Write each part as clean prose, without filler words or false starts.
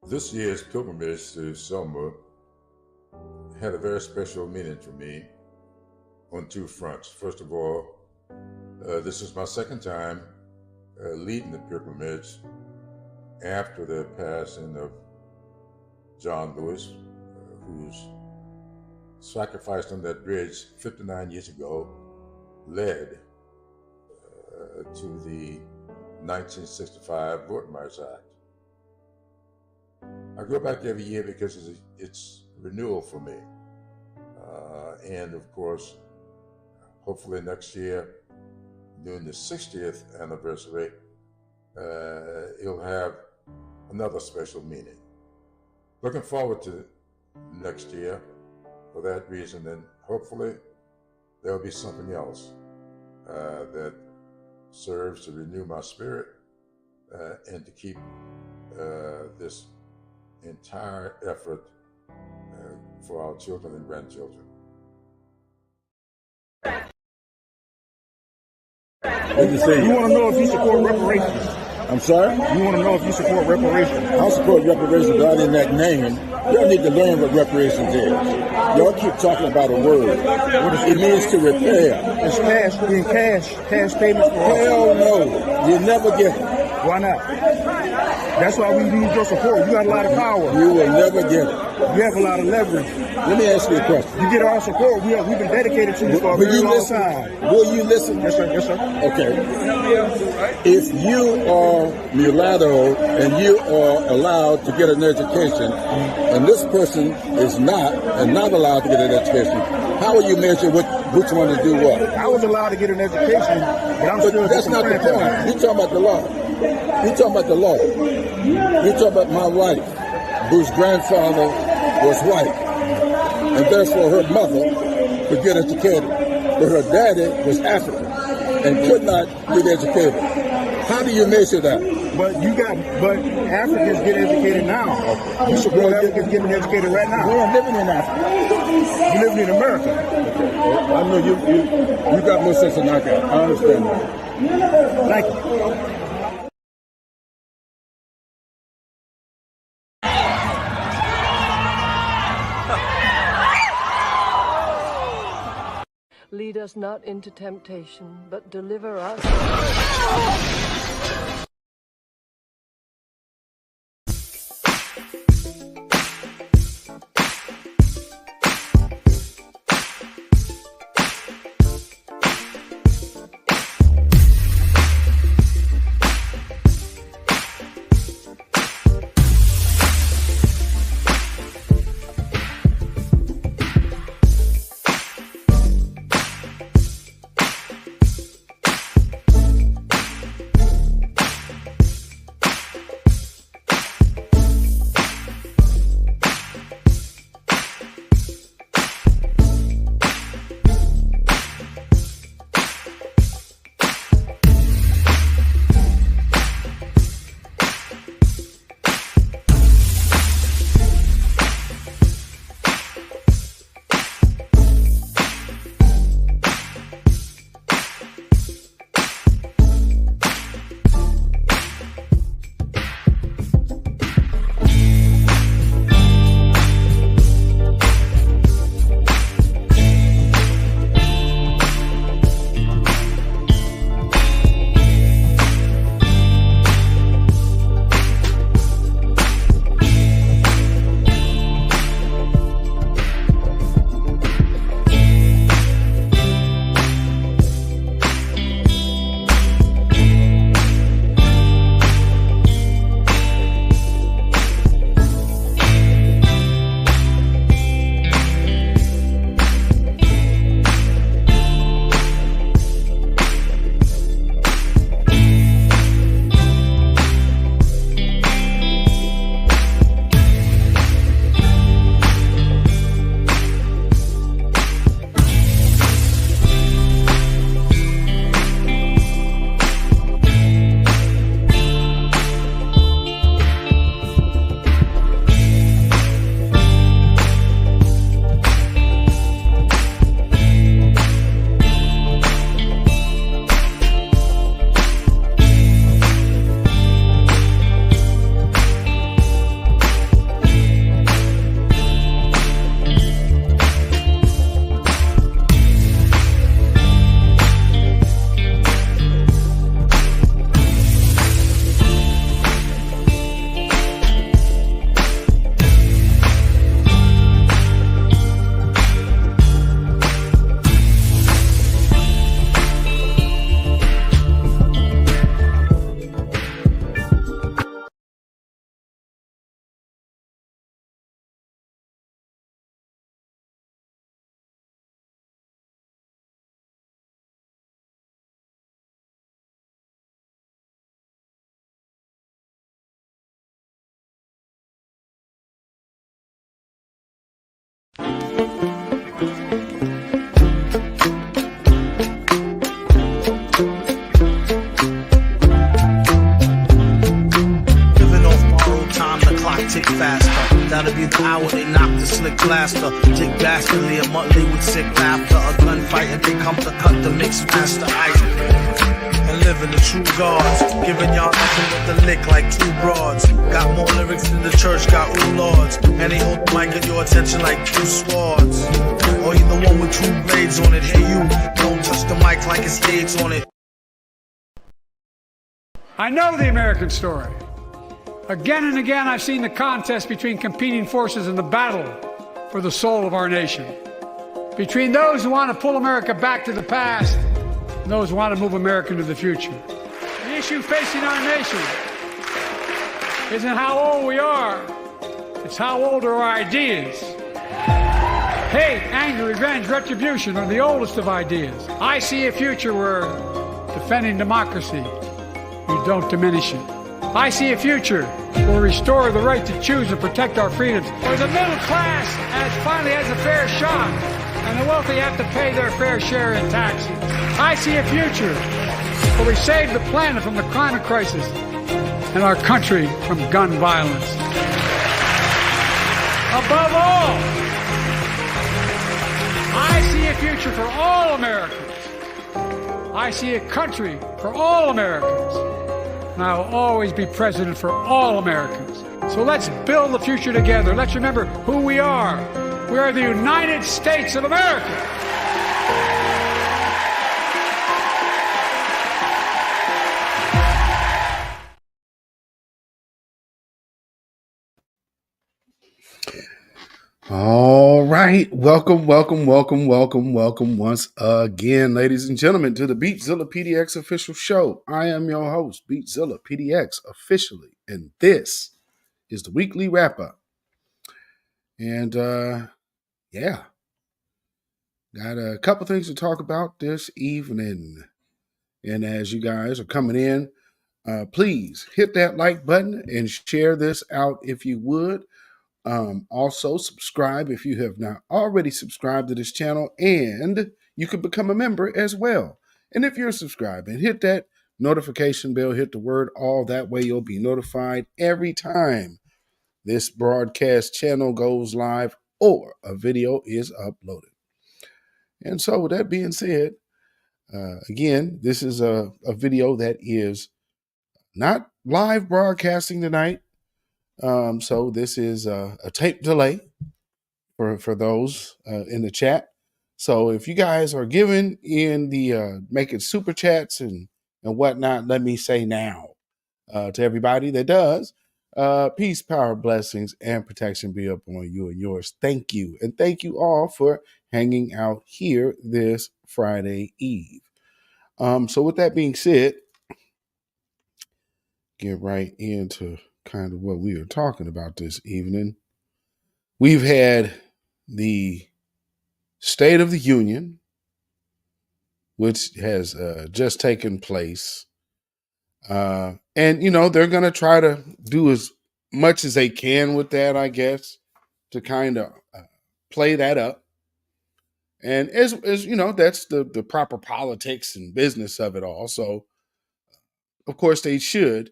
This year's pilgrimage to Selma had a very special meaning for me on two fronts. First of all, this is my second time leading the pilgrimage after the passing of John Lewis, whose sacrifice on that bridge 59 years ago led to the 1965 Voting Rights Act. I go back every year because it's renewal for me. And of course, hopefully next year, during the 60th anniversary, it'll have another special meaning. Looking forward to next year for that reason, and hopefully there'll be something else that serves to renew my spirit and to keep this entire effort for our children and grandchildren. What you say? You want to know if you support reparations? I'm sorry? You want to know if you support reparations? I support reparations, but I didn't that name. Y'all need to learn what reparations is. Y'all keep talking about a word. It means to repair. It's cash payments for all. Hell no. You never get it. Why not? That's why we need your support. You got a lot of power. You will never get it. You have a lot of leverage. Let me ask you a question. You get our support. We've been dedicated to you for a very long time. Will you listen? Yes, sir. Yes, sir. Okay. If you are mulatto and you are allowed to get an education, and this person is not allowed to get an education, how will you measure which one to do what? I was allowed to get an education, but that's not the point. You're talking about the law. You're talking about the law. You're talking about my wife, whose grandfather was white, and therefore her mother could get educated, but her daddy was African and could not get educated. How do you measure that? But Africans get educated now. You support Africans getting educated right now. We're living in Africa. You living in America. Okay. I know you got more sense than I got. I understand that. Thank you. Lead us not into temptation, but deliver us. faster. That'll be the hour they knock the slick blaster. Dick dastardly, a monthly with sick laughter. A gunfight and they come to cut the mix master. And living the true gods, giving y'all nothing but the lick like two broads. Got more lyrics than the church got ooh lords. And they hold the mic at your attention like two swords. Or you the one with two blades on it. Hey you, don't touch the mic like it's AIDS on it. I know the American story. Again and again I've seen the contest between competing forces in the battle for the soul of our nation. Between those who want to pull America back to the past and those who want to move America into the future. The issue facing our nation isn't how old we are, it's how old are our ideas. Hate, anger, revenge, retribution are the oldest of ideas. I see a future where defending democracy, we don't diminish it. I see a future where we restore the right to choose and protect our freedoms, where the middle class finally has a fair shot, and the wealthy have to pay their fair share in taxes. I see a future where we save the planet from the climate crisis and our country from gun violence. Above all, I see a future for all Americans. I see a country for all Americans. And I will always be president for all Americans. So let's build the future together. Let's remember who we are. We are the United States of America. All right. Welcome once again, ladies and gentlemen, to the beatzillapdx official show. I am your host, beatzillapdx officially, and this is the weekly wrap-up. And, yeah, got a couple things to talk about this evening. And as you guys are coming in, please hit that like button and share this out if you would. Also subscribe if you have not already subscribed to this channel, and you can become a member as well. And if you're subscribed, and hit that notification bell, hit the word all, that way you'll be notified every time this broadcast channel goes live or a video is uploaded. And so with that being said, again, this is a video that is not live broadcasting tonight. So this is a tape delay for those in the chat. So if you guys are giving in the making super chats and whatnot, let me say now to everybody that does, peace, power, blessings, and protection be upon you and yours. Thank you. And thank you all for hanging out here this Friday Eve. So with that being said, get right into kind of what we are talking about this evening. We've had the State of the Union, which has just taken place. And, you know, they're going to try to do as much as they can with that, I guess, to kind of play that up. And as you know, that's the proper politics and business of it all. So, of course, they should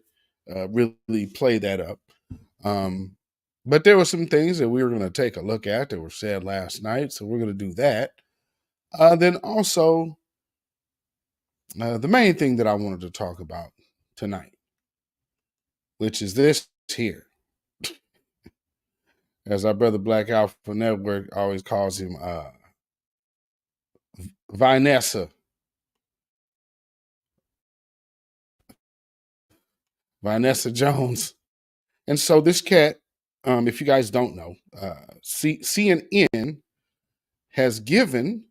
really play that up. But there were some things that we were going to take a look at that were said last night. So we're going to do that. Then also, the main thing that I wanted to talk about tonight, which is this here. As our brother Black Alpha Network always calls him, Vanessa Jones. And so this cat, if you guys don't know, CNN has given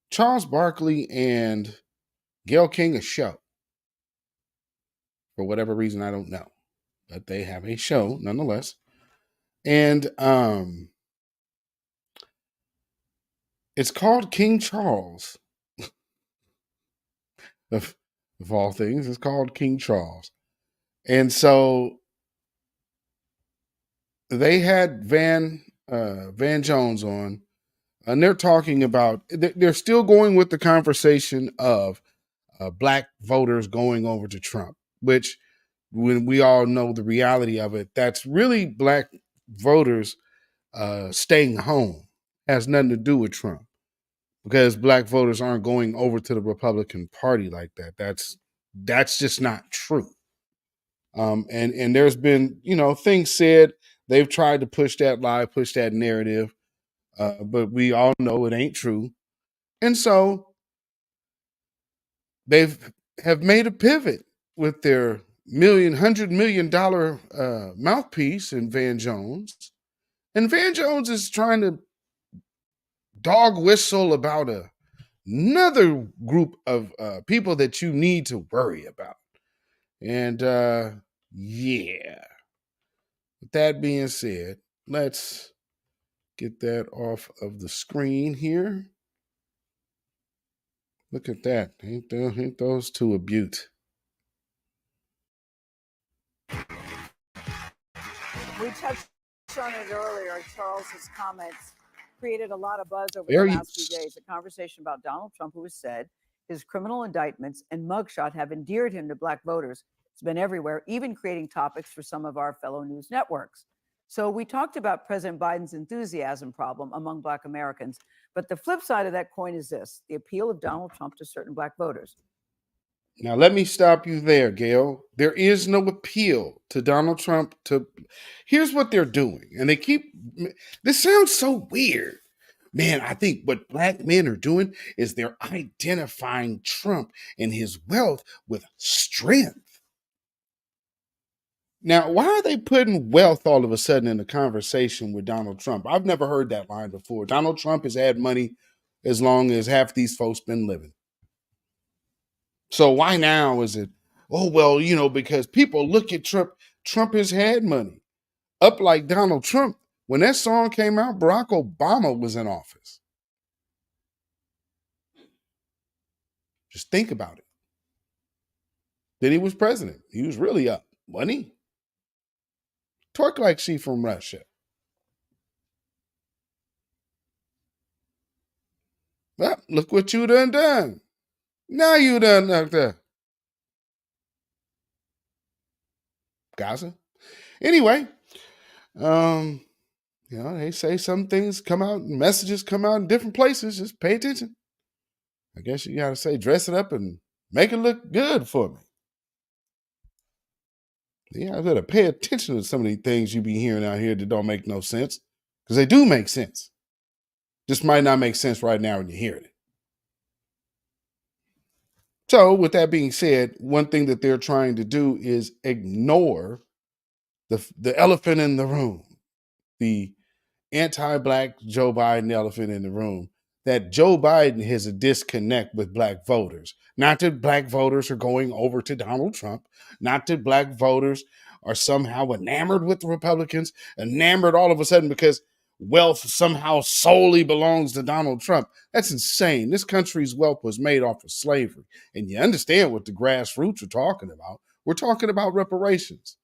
Charles Barkley and Gayle King a show. For whatever reason, I don't know. But they have a show nonetheless. And it's called King Charles. of all things, it's called King Charles. And so they had Van Jones on, and they're talking about, they're still going with the conversation of black voters going over to Trump, which when we all know the reality of it, that's really black voters staying home has nothing to do with Trump, because black voters aren't going over to the Republican Party like that. That's just not true. And there's been, things said. They've tried to push that lie, push that narrative, but we all know it ain't true. And so have made a pivot with their $100 million mouthpiece in Van Jones. And Van Jones is trying to dog whistle about another group of people that you need to worry about. And yeah. With that being said, let's get that off of the screen here. Look at that. Ain't those two a beaut? We touched on it earlier. Charles's comments created a lot of buzz over the last few days. A conversation about Donald Trump, who has said his criminal indictments and mugshot have endeared him to black voters. It's been everywhere, even creating topics for some of our fellow news networks. So we talked about President Biden's enthusiasm problem among black Americans. But the flip side of that coin is this: the appeal of Donald Trump to certain black voters. Now, let me stop you there, Gail. There is no appeal to Donald Trump. Here's what they're doing. And this sounds so weird. Man, I think what black men are doing is they're identifying Trump and his wealth with strength. Now, why are they putting wealth all of a sudden in the conversation with Donald Trump? I've never heard that line before. Donald Trump has had money as long as half these folks been living. So why now is it, because people look at Trump. Trump has had money. Up like Donald Trump, when that song came out, Barack Obama was in office. Just think about it. Then he was president. He was really up, wasn't he? Twerk like she from Russia. Well, look what you done. Now you done knocked up. Gaza. Anyway, they say some things come out, messages come out in different places. Just pay attention. I guess you got to say, dress it up and make it look good for me. Yeah, I better pay attention to some of these things you be hearing out here that don't make no sense, because they do make sense. Just might not make sense right now when you hear it. So with that being said, one thing that they're trying to do is ignore the elephant in the room, the anti-black Joe Biden elephant in the room, that Joe Biden has a disconnect with black voters. Not that black voters are going over to Donald Trump, not that black voters are somehow enamored with the Republicans, enamored all of a sudden because wealth somehow solely belongs to Donald Trump. That's insane. This country's wealth was made off of slavery. And you understand what the grassroots are talking about. We're talking about reparations,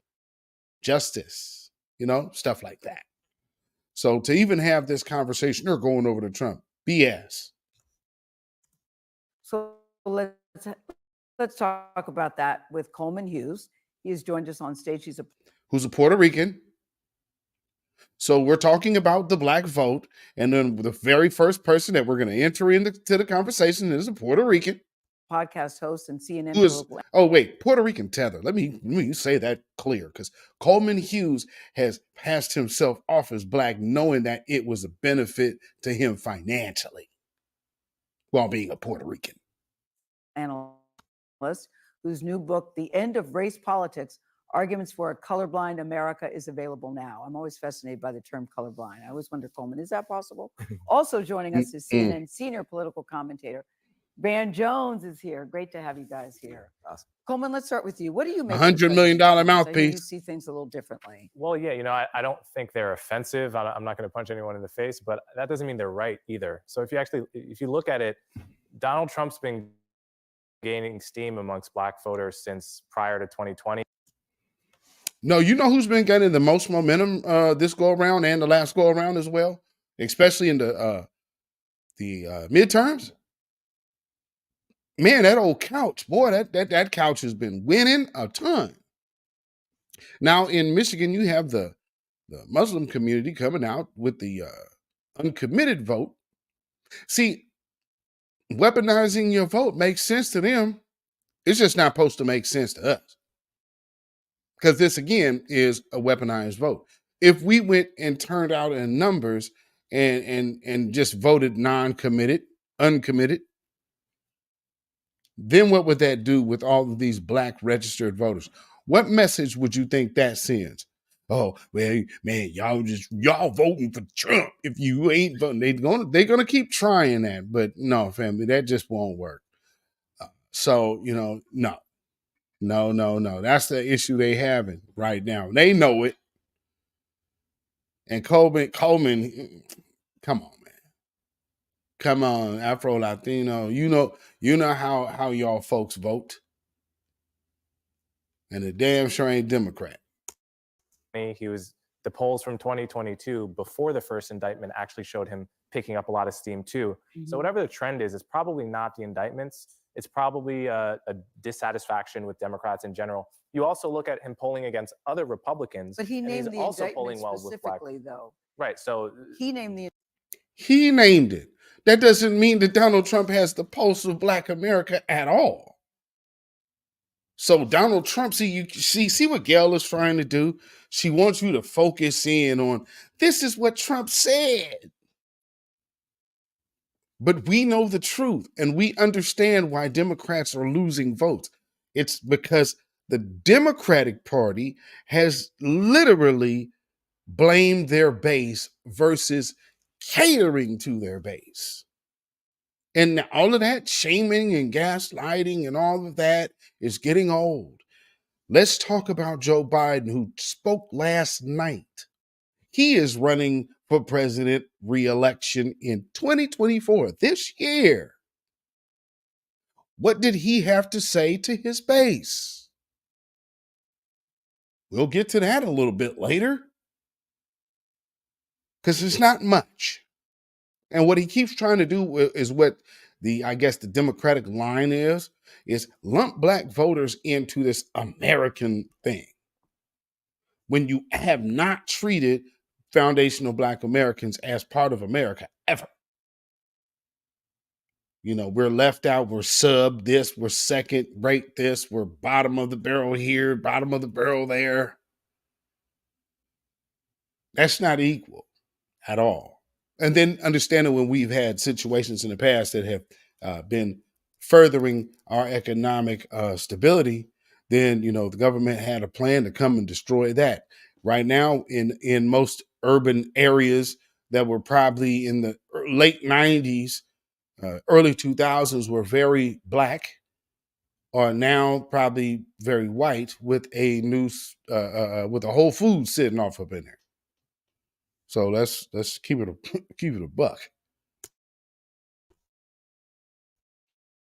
justice, stuff like that. So to even have this conversation, they're going over to Trump. BS. So let's talk about that with Coleman Hughes. He has joined us on stage. Who's a Puerto Rican. So we're talking about the black vote, and then the very first person that we're going to enter into the conversation is a Puerto Rican podcast host and CNN. Puerto Rican tether. Let me say that clear, because Coleman Hughes has passed himself off as black, knowing that it was a benefit to him financially while being a Puerto Rican analyst whose new book, The End of Race Politics: Arguments for a Colorblind America, is available now. I'm always fascinated by the term colorblind. I always wonder, Coleman, is that possible? Also joining us is CNN senior political commentator Van Jones is here. Great to have you guys here. Awesome. Coleman, let's start with you. What do you make $100 million mouthpiece? You see things a little differently. Well, yeah, I don't think they're offensive. I'm not going to punch anyone in the face, but that doesn't mean they're right either. So if you look at it, Donald Trump's been gaining steam amongst black voters since prior to 2020. No, you know who's been getting the most momentum this go around and the last go around as well, especially in the midterms? Man, that old couch, boy, that couch has been winning a ton. Now in Michigan, you have the the Muslim community coming out with the uncommitted vote. See, weaponizing your vote makes sense to them. It's just not supposed to make sense to us. Because this, again, is a weaponized vote. If we went and turned out in numbers and just voted non-committed, uncommitted, then what would that do with all of these black registered voters? What message would you think that sends? Oh, well, man, y'all voting for Trump. If you ain't voting, they're gonna keep trying that. But no, family, that just won't work. So, no. That's the issue they having right now. They know it. And Coleman, come on, man. Come on, Afro Latino. You know how y'all folks vote. And the damn sure ain't Democrat. The polls from 2022 before the first indictment actually showed him picking up a lot of steam too. Mm-hmm. So whatever the trend is, it's probably not the indictments. It's probably a dissatisfaction with Democrats in general. You also look at him polling against other Republicans. But he named the also indictment polling well specifically, with black. though. Right. So he named it. That doesn't mean that Donald Trump has the pulse of Black America at all. So Donald Trump, see what Gail is trying to do? She wants you to focus in on, this is what Trump said. But we know the truth, and we understand why Democrats are losing votes. It's because the Democratic Party has literally blamed their base versus catering to their base. And all of that shaming and gaslighting and all of that is getting old. Let's talk about Joe Biden, who spoke last night. He is running for president re-election in 2024, this year. What did he have to say to his base? We'll get to that a little bit later, because it's not much. And what he keeps trying to do is what the Democratic line is lump black voters into this American thing, when you have not treated foundational Black Americans as part of America ever. We're left out, we're sub this, we're second rate this, we're bottom of the barrel here, bottom of the barrel there. That's not equal at all. And then understanding when we've had situations in the past that have been furthering our economic stability, then, the government had a plan to come and destroy that. Right now, in most urban areas that were probably in the late 90s, early 2000s were very Black, are now probably very white, with a with a Whole Foods sitting off up in there. So let's keep it a buck.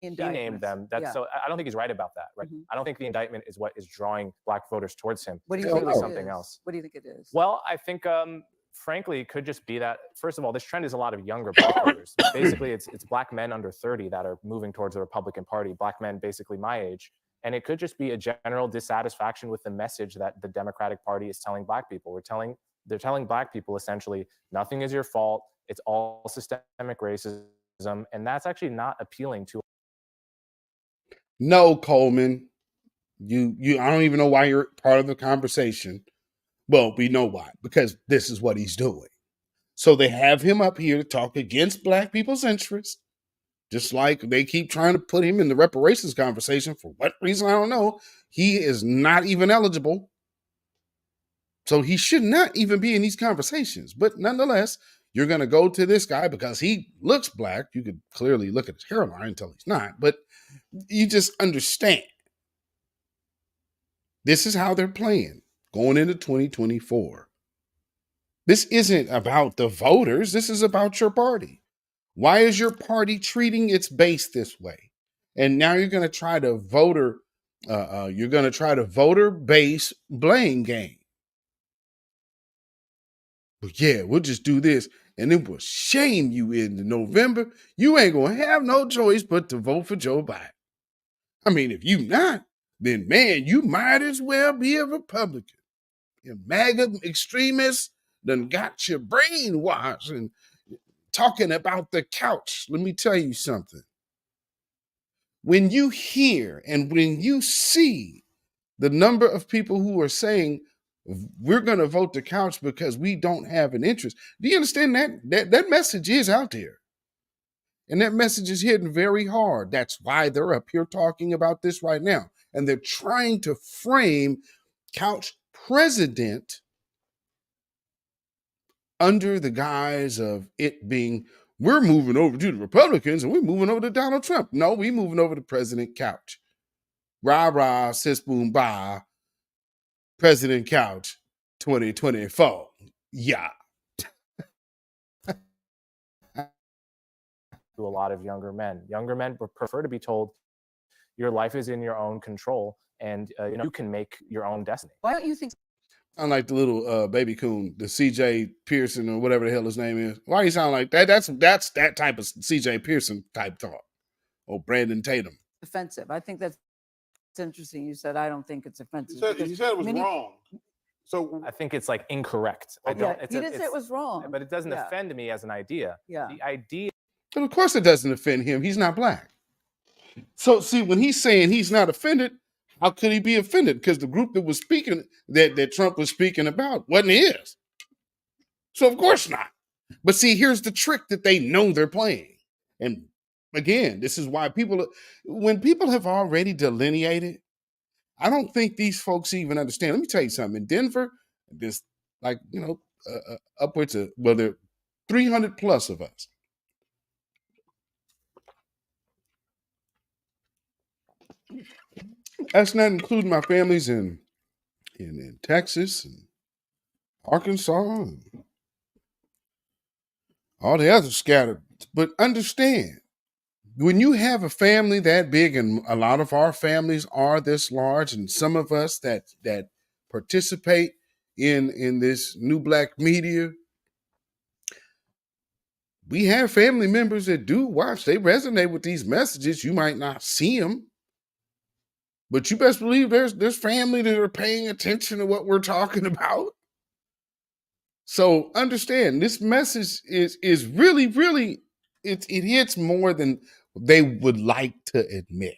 He named them. So I don't think he's right about that. Right? Mm-hmm. I don't think the indictment is what is drawing Black voters towards him. What do you think? Something else. What do you think it is? Well, I think, frankly, it could just be that. First of all, this trend is a lot of younger Black voters. Basically, it's Black men under 30 that are moving towards the Republican Party. Black men, basically my age, and it could just be a general dissatisfaction with the message that the Democratic Party is telling Black people. They're telling Black people essentially, nothing is your fault. It's all systemic racism, and that's actually not appealing to. No, Coleman, I don't even know why you're part of the conversation. Well, we know why, because this is what he's doing. So they have him up here to talk against Black people's interests, just like they keep trying to put him in the reparations conversation. For what reason, I don't know. He is not even eligible. So he should not even be in these conversations. But nonetheless, you're going to go to this guy because he looks Black. You could clearly look at his hairline until he's not. But you just understand. This is how they're playing going into 2024. This isn't about the voters. This is about your party. Why is your party treating its base this way? And now you're going to try to voter base blame game. But yeah, we'll just do this, and it will shame you into November. You ain't going to have no choice but to vote for Joe Biden. I mean, if you not, then man, you might as well be a Republican. MAGA extremists done got your brainwashed and talking about the couch. Let me tell you something. When you hear and when you see the number of people who are saying we're going to vote the couch because we don't have an interest, do you understand that message is out there? And that message is hitting very hard. That's why they're up here talking about this right now. And they're trying to frame couch president under the guise of it being, we're moving over to the Republicans and we're moving over to Donald Trump. No, we're moving over to President Couch. Rah, rah, sis, boom, bah. President Couch 2024. Yeah. To a lot of younger men. Younger men prefer to be told your life is in your own control and you can make your own destiny. Why don't you think? Unlike the little baby coon, the CJ Pearson or whatever the hell his name is. Why you sound like that? That's that type of CJ Pearson type talk. Or Brandon Tatum. Offensive. I think that's interesting. You said I don't think it's offensive. You said it was wrong. So I think it's like incorrect. Okay. You didn't say it was wrong. But it doesn't offend me as an idea. Yeah. The idea. And of course it doesn't offend him. He's not black. So see, when he's saying he's not offended, how could he be offended? Because the group that was speaking, that Trump was speaking about, wasn't his. So of course not. But see, here's the trick that they know they're playing. And again, this is why when people have already delineated, I don't think these folks even understand. Let me tell you something. In Denver, there's upwards of, well, there are 300 plus of us. That's not including my families in Texas and Arkansas and all the other scattered. But understand, when you have a family that big, and a lot of our families are this large, and some of us that participate in this new black media, we have family members that do watch. They resonate with these messages. You might not see them, but you best believe there's family that are paying attention to what we're talking about. So understand, this message is really, really, it hits more than they would like to admit.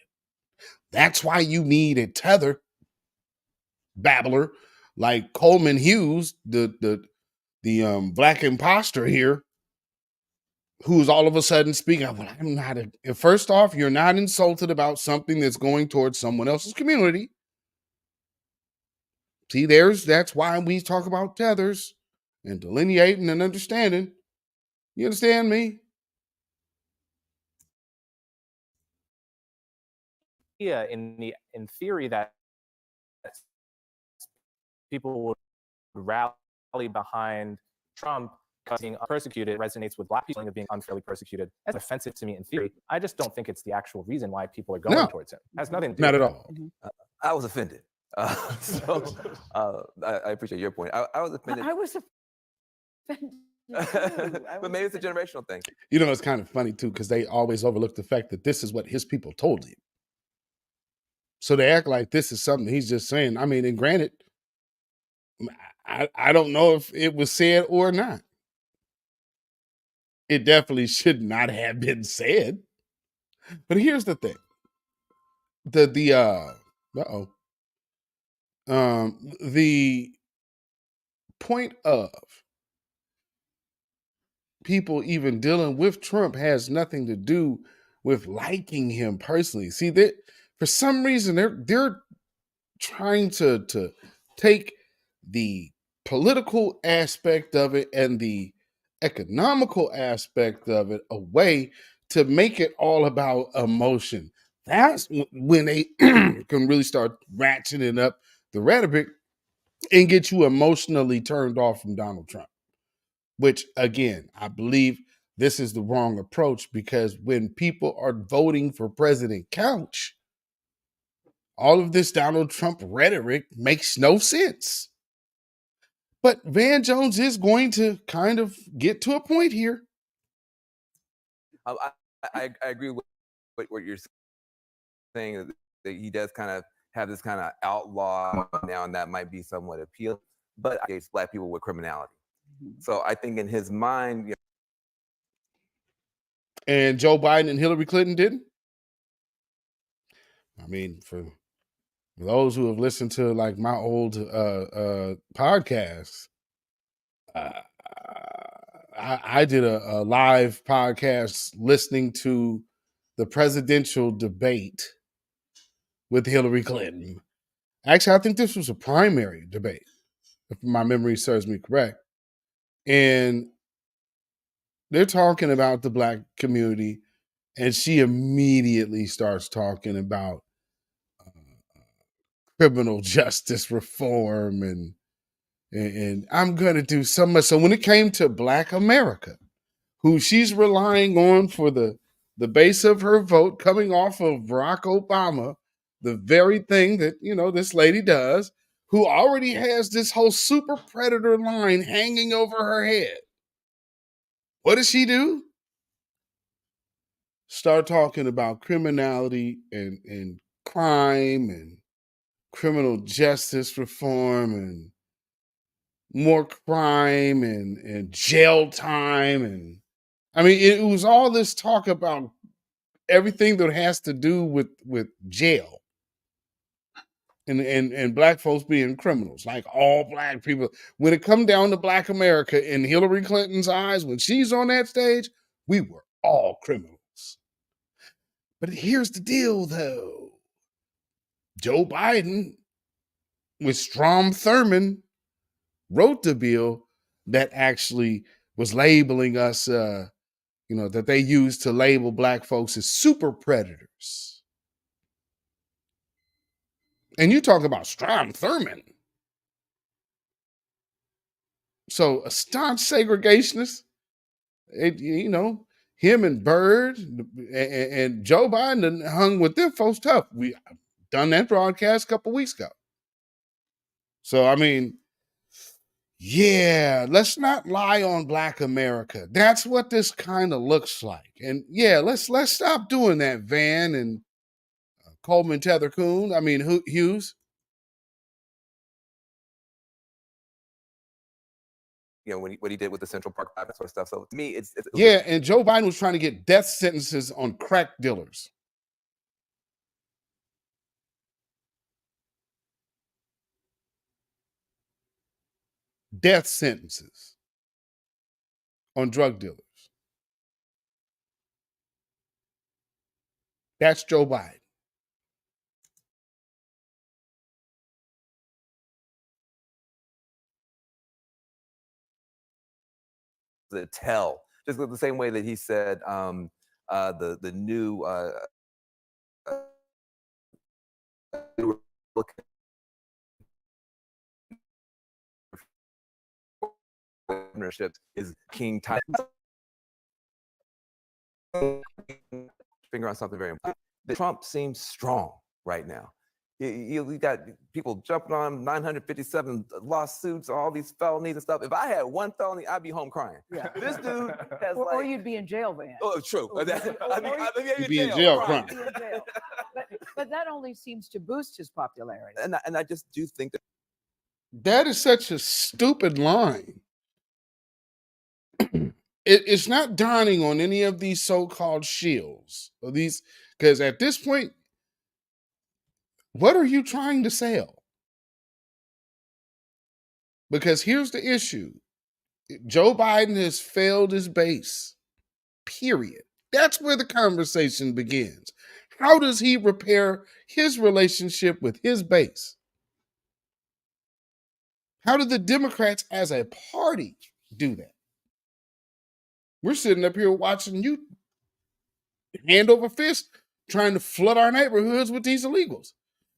That's why you need a tether babbler like Coleman Hughes, the black imposter here, who's all of a sudden speaking, well, I'm not, first off, you're not insulted about something that's going towards someone else's community. See, that's why we talk about tethers and delineating and understanding. You understand me? Yeah, in theory that people would rally behind Trump because being persecuted resonates with black people being unfairly persecuted. That's offensive to me in theory. I just don't think it's the actual reason why people are going towards him. It has nothing to do not with at all. I was offended. I appreciate your point. I was offended. I was offended. But maybe it's a generational thing. You know, it's kind of funny too, because they always overlook the fact that this is what his people told him. So they act like this is something he's just saying. I mean, and granted, I don't know if it was said or not. It definitely should not have been said. But here's the thing. The point of people even dealing with Trump has nothing to do with liking him personally. See, that for some reason they're trying to take the political aspect of it and the economical aspect of it away to make it all about emotion. That's when they can really start ratcheting up the rhetoric and get you emotionally turned off from Donald Trump. Which, again, I believe this is the wrong approach, because when people are voting for President Couch, all of this Donald Trump rhetoric makes no sense. But Van Jones is going to kind of get to a point here. I agree with what you're saying, that he does kind of have this kind of outlaw now, and that might be somewhat appealing. but I associate Black people with criminality. Mm-hmm. So I think in his mind, you know, and Joe Biden and Hillary Clinton didn't. I mean, for those who have listened to like my old podcasts, I did a live podcast listening to the presidential debate with Hillary Clinton. Actually, I think this was a primary debate, if my memory serves me correct. And they're talking about the Black community, and she immediately starts talking about criminal justice reform and I'm going to do so much. So when it came to Black America, who she's relying on for the base of her vote coming off of Barack Obama, the very thing that, you know, this lady does, who already has this whole super predator line hanging over her head. What does she do? Start talking about criminality and crime and criminal justice reform and more crime and jail time. And I mean, it was all this talk about everything that has to do with jail and Black folks being criminals, like all Black people. When it come down to Black America, in Hillary Clinton's eyes, when she's on that stage, we were all criminals. But here's the deal, though. Joe Biden, with Strom Thurmond, wrote the bill that actually was labeling us, that they used to label Black folks as super predators. And you talk about Strom Thurmond. So a staunch segregationist, him and Bird and Joe Biden hung with them folks tough. We done that broadcast a couple weeks ago. So, I mean, yeah, let's not lie on Black America. That's what this kind of looks like. And yeah, let's stop doing that, Van and Coleman Tethercoon. I mean, Hughes. you know, what he did with the Central Park that sort of stuff. So to me, it's yeah, and Joe Biden was trying to get death sentences on crack dealers. Death sentences on drug dealers. That's Joe Biden. the tell, just the same way that he said the new governorships is King Time. Finger on something very important. Trump seems strong right now. You got people jumping on 957 lawsuits, all these felonies and stuff. If I had one felony, I'd be home crying. Yeah. This dude has or you'd be in jail, Van. Oh, true. You'd be in jail crying. But that only seems to boost his popularity. And I just do think that is such a stupid line. It's not dawning on any of these so-called shills or these, because at this point, what are you trying to sell? Because here's the issue. Joe Biden has failed his base, period. That's where the conversation begins. How does he repair his relationship with his base? How do the Democrats as a party do that? We're sitting up here watching you hand over fist trying to flood our neighborhoods with these illegals.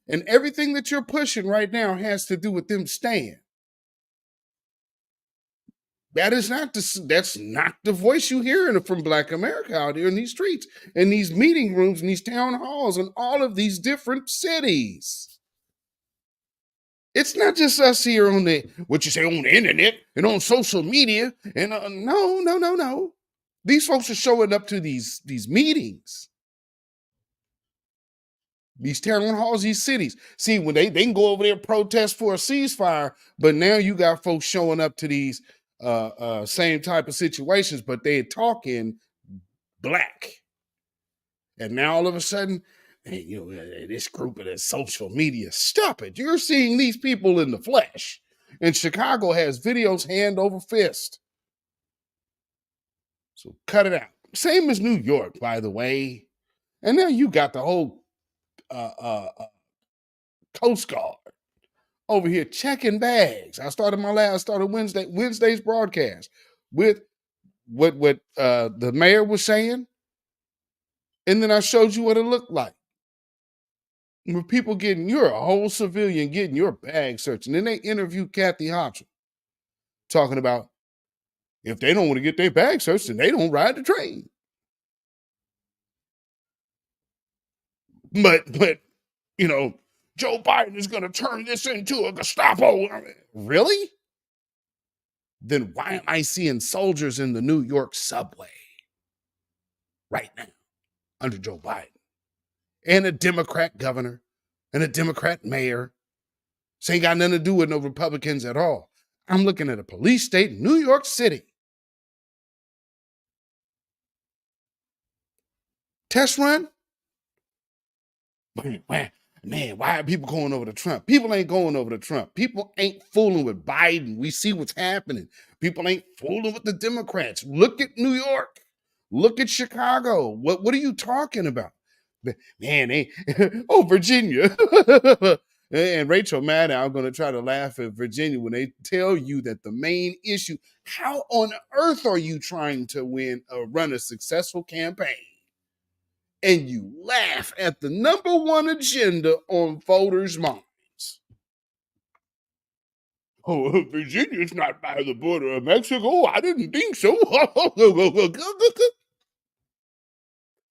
And everything that you're pushing right now has to do with them staying. That's not the voice you hear from Black America out here in these streets, in these meeting rooms, in these town halls, in all of these different cities. It's not just us here on what you say on the internet and on social media. And no. These folks are showing up to these meetings. These town halls, these cities. See, when they can go over there and protest for a ceasefire, but now you got folks showing up to these same type of situations, but they're talking black. And now all of a sudden, hey, this group of the social media, stop it. You're seeing these people in the flesh. And Chicago has videos hand over fist. So cut it out. Same as New York, by the way. And now you got the whole Coast Guard over here checking bags. I started Wednesday's broadcast with what the mayor was saying, and then I showed you what it looked like. With people you're a whole civilian getting your bag searched, and then they interviewed Kathy Hochul talking about if they don't want to get their bag searched, then they don't ride the train. But Joe Biden is going to turn this into a Gestapo. Really? Then why am I seeing soldiers in the New York subway right now under Joe Biden? And a Democrat governor and a Democrat mayor. This ain't got nothing to do with no Republicans at all. I'm looking at a police state in New York City. Test run? Man, why are people going over to Trump? People ain't going over to Trump. People ain't fooling with Biden. We see what's happening. People ain't fooling with the Democrats. Look at New York. Look at Chicago. What are you talking about? Man, Virginia. And Rachel Maddow, I'm going to try to laugh at Virginia when they tell you that the main issue, how on earth are you trying to run a successful campaign? And you laugh at the number one agenda on voters' minds. Oh, Virginia's not by the border of Mexico. I didn't think so.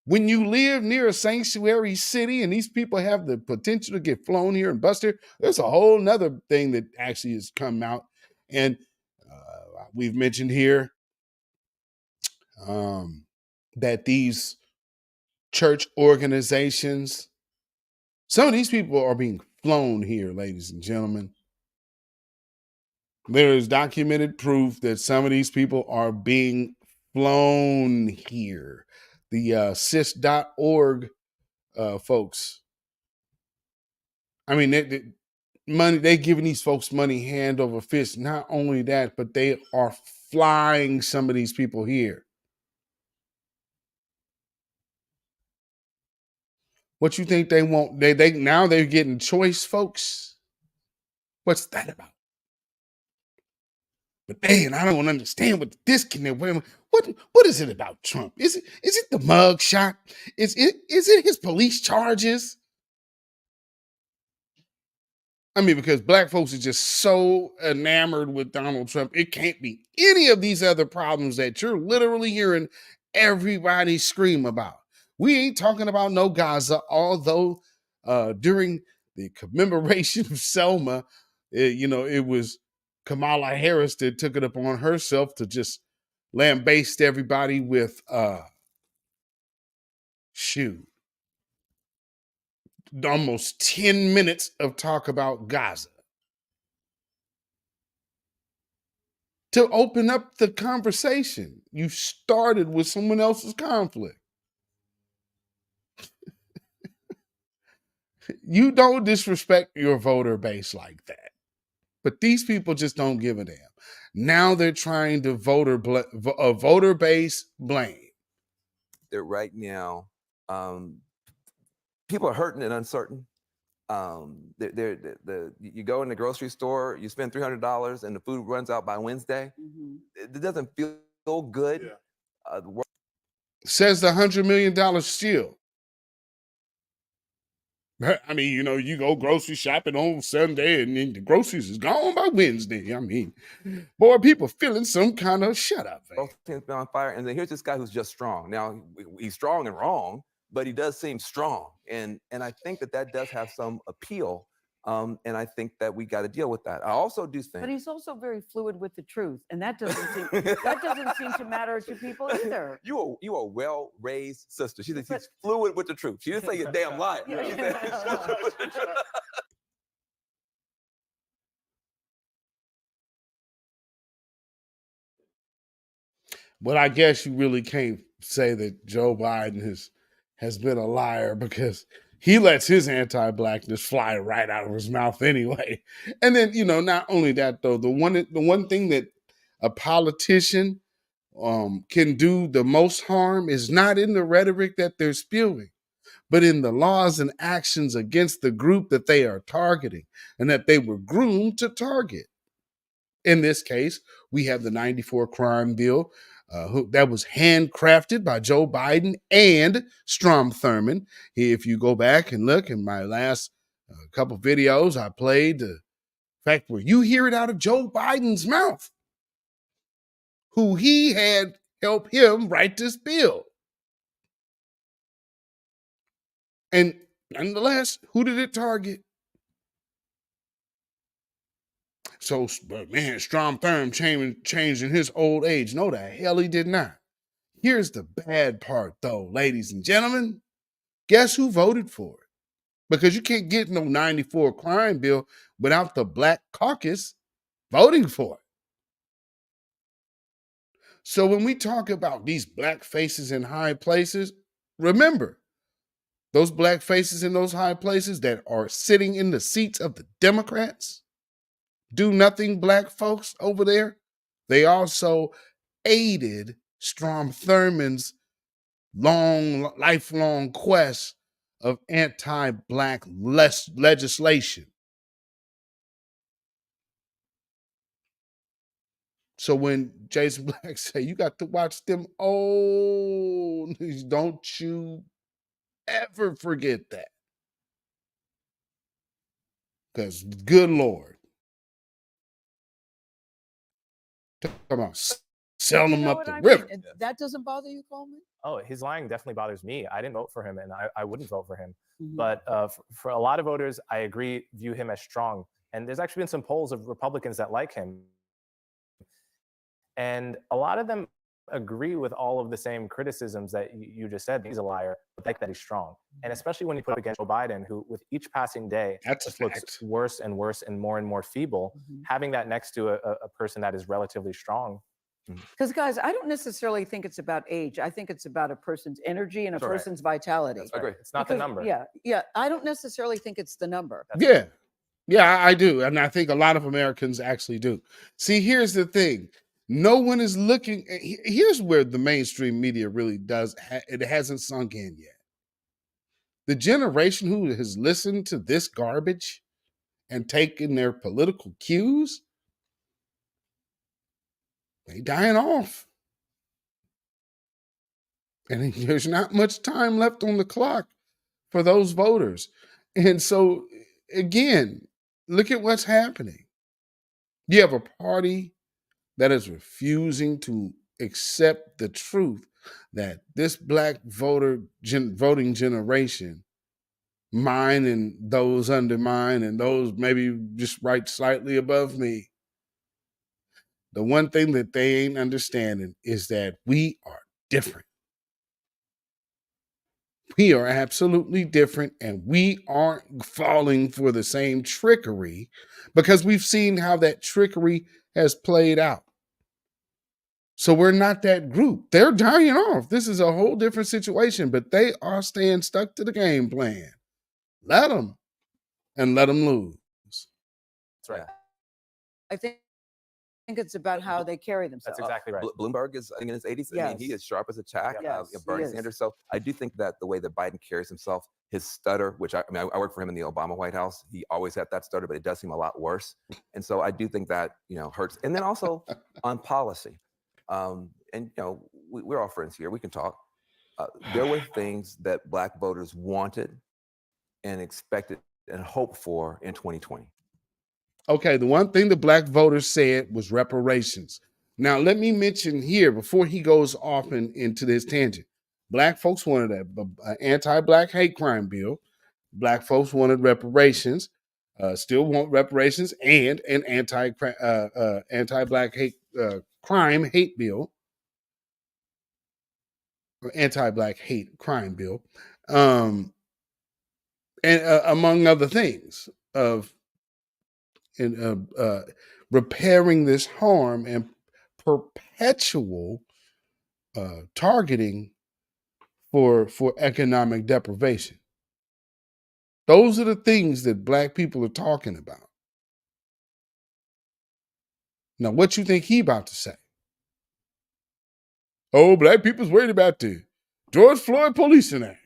When you live near a sanctuary city and these people have the potential to get flown here and bust here, there's a whole nother thing that actually has come out. And we've mentioned here that these church organizations, some of these people are being flown here, ladies and gentlemen. There is documented proof that some of these people are being flown here. The cis.org folks. I mean, they're giving these folks money hand over fist. Not only that, but they are flying some of these people here. What you think they want? Now they're getting choice, folks. What's that about? But man, I don't understand what the disconnect. What is it about Trump? Is it the mug shot? Is it his police charges? I mean, because black folks are just so enamored with Donald Trump, it can't be any of these other problems that you're literally hearing everybody scream about. We ain't talking about no Gaza, although during the commemoration of Selma, it was Kamala Harris that took it upon herself to just lambaste everybody with almost 10 minutes of talk about Gaza. To open up the conversation, you started with someone else's conflict. You don't disrespect your voter base like that. But these people just don't give a damn. Now they're trying to voter base blame. That right now, people are hurting and uncertain. You go in the grocery store, you spend $300, and the food runs out by Wednesday. Mm-hmm. It doesn't feel good. Yeah. Says the $100 million steal. I mean, you go grocery shopping on Sunday and then the groceries is gone by Wednesday. I mean, boy, people feeling some kind of shut up. Both teams been on fire. And then here's this guy who's just strong. Now, he's strong and wrong, but he does seem strong. And I think that does have some appeal And I think that we got to deal with that. I also do think. But he's also very fluid with the truth, and that doesn't seem to matter to people either. You are a well-raised sister. She's fluid with the truth. She didn't say you're a damn liar. She said she's fluid with the truth. But I guess you really can't say that Joe Biden has been a liar, because he lets his anti-blackness fly right out of his mouth anyway. And then, not only that though, the one thing that a politician can do the most harm is not in the rhetoric that they're spewing, but in the laws and actions against the group that they are targeting and that they were groomed to target. In this case, we have the 94 crime bill that was handcrafted by Joe Biden and Strom Thurmond. If you go back and look in my last couple videos, I played the fact where you hear it out of Joe Biden's mouth, who he had helped him write this bill. And nonetheless, who did it target? So, but man, Strom Thurmond changed in his old age. No, the hell he did not. Here's the bad part, though, ladies and gentlemen. Guess who voted for it? Because you can't get no 94 crime bill without the Black Caucus voting for it. So when we talk about these black faces in high places, remember, those black faces in those high places that are sitting in the seats of the Democrats, do nothing black folks over there, they also aided Strom Thurmond's lifelong quest of anti-black legislation. So when Jason Black say you got to watch them, don't you ever forget that. Because good Lord. Come on, Selma up the river. That doesn't bother you, Coleman? Oh, his lying definitely bothers me. I didn't vote for him, and I wouldn't vote for him. Mm-hmm. But for a lot of voters, I agree, view him as strong. And there's actually been some polls of Republicans that like him. And a lot of them agree with all of the same criticisms that you just said. He's a liar, but like that he's strong. And especially when you put up against Joe Biden, who with each passing day just looks worse and worse and more feeble, having that next to a person that is relatively strong. Because guys, I don't necessarily think it's about age. I think it's about a person's energy and a person's vitality. That's right. It's not the number. Yeah. I don't necessarily think it's the number. Yeah, I do. And I think a lot of Americans actually do. See, here's the thing. No one is looking. Here's where the mainstream media really does. It hasn't sunk in yet. The generation who has listened to this garbage and taken their political cues, they dying off. And there's not much time left on the clock for those voters. And so, again, look at what's happening. You have a party that is refusing to accept the truth that this black voting generation, mine and those under mine and those maybe just right slightly above me, the one thing that they ain't understanding is that we are different. We are absolutely different, and we aren't falling for the same trickery, because we've seen how that trickery has played out. So we're not that group. They're dying off. This is a whole different situation, but they are staying stuck to the game plan. Let them, and let them lose. That's right. I think it's about how they carry themselves. That's exactly right. Bloomberg is in his 80s. Yes. I mean, he is sharp as a tack. Yes, Bernie Sanders. So I do think that the way that Biden carries himself, his stutter, which I worked for him in the Obama White House. He always had that stutter, but it does seem a lot worse. And so I do think that, hurts. And then also on policy. We're all friends here. We can talk. There were things that black voters wanted and expected and hoped for in 2020. Okay, the one thing the black voters said was reparations. Now, let me mention here, before he goes off into this tangent, black folks wanted an anti-black hate crime bill. Black folks wanted reparations. still want reparations and an anti-black hate crime hate bill, or anti-black hate crime bill, and among other things of repairing this harm and perpetual targeting for economic deprivation. Those are the things that black people are talking about. Now, what you think he about to say? Oh, black people's worried about the George Floyd Policing Act.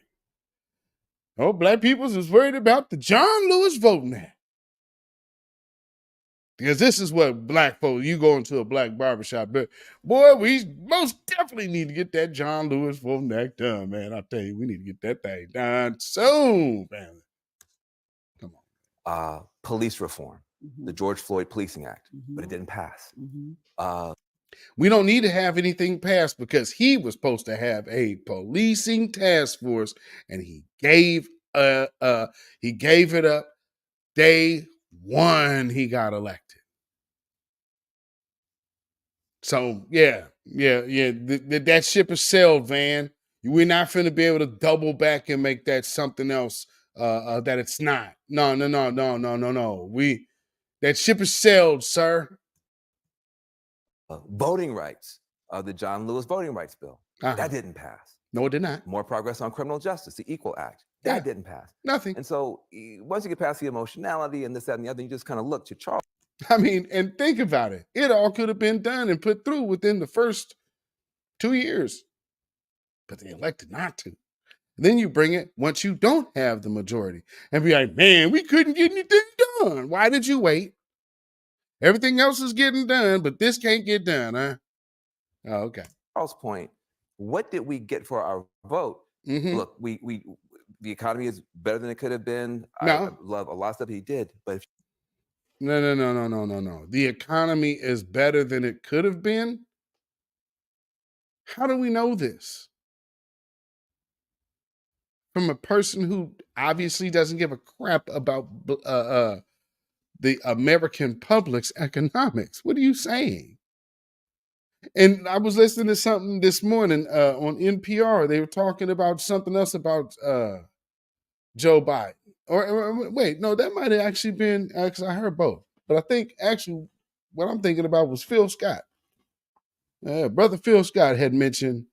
Oh, black people's is worried about the John Lewis Voting Act. Because this is what black folks, you go into a black barbershop, but boy, we most definitely need to get that John Lewis Voting Act done, man. I tell you, we need to get that thing done soon, man. Come on. Police reform, the George Floyd Policing Act, but it didn't pass. We don't need to have anything passed because he was supposed to have a policing task force, and he gave it up day one he got elected. So that ship is sailed, Van. We're not finna be able to double back and make that something else that it's not. No. That ship is sailed, sir. Voting rights, the John Lewis Voting Rights Bill, that didn't pass. No, it did not. More progress on criminal justice, the Equal Act, that didn't pass. Nothing. And so once you get past the emotionality and this, that, and the other, you just kind of look to Charles. I mean, and think about it. It all could have been done and put through within the first 2 years. But they elected not to. Then you bring it once you don't have the majority and be like, man, we couldn't get anything done. Why did you wait? Everything else is getting done, but this can't get done, huh? Oh, okay. Charles' point, what did we get for our vote? Look, the economy is better than it could have been. No. I love a lot of stuff he did, but No. The economy is better than it could have been? How do we know this? From a person who obviously doesn't give a crap about the American public's economics. What are you saying? And I was listening to something this morning on NPR. They were talking about something else about Joe Biden. Or wait, no, that might have actually been, because I heard both. But I think actually what I'm thinking about was Phil Scott. Brother Phil Scott had mentioned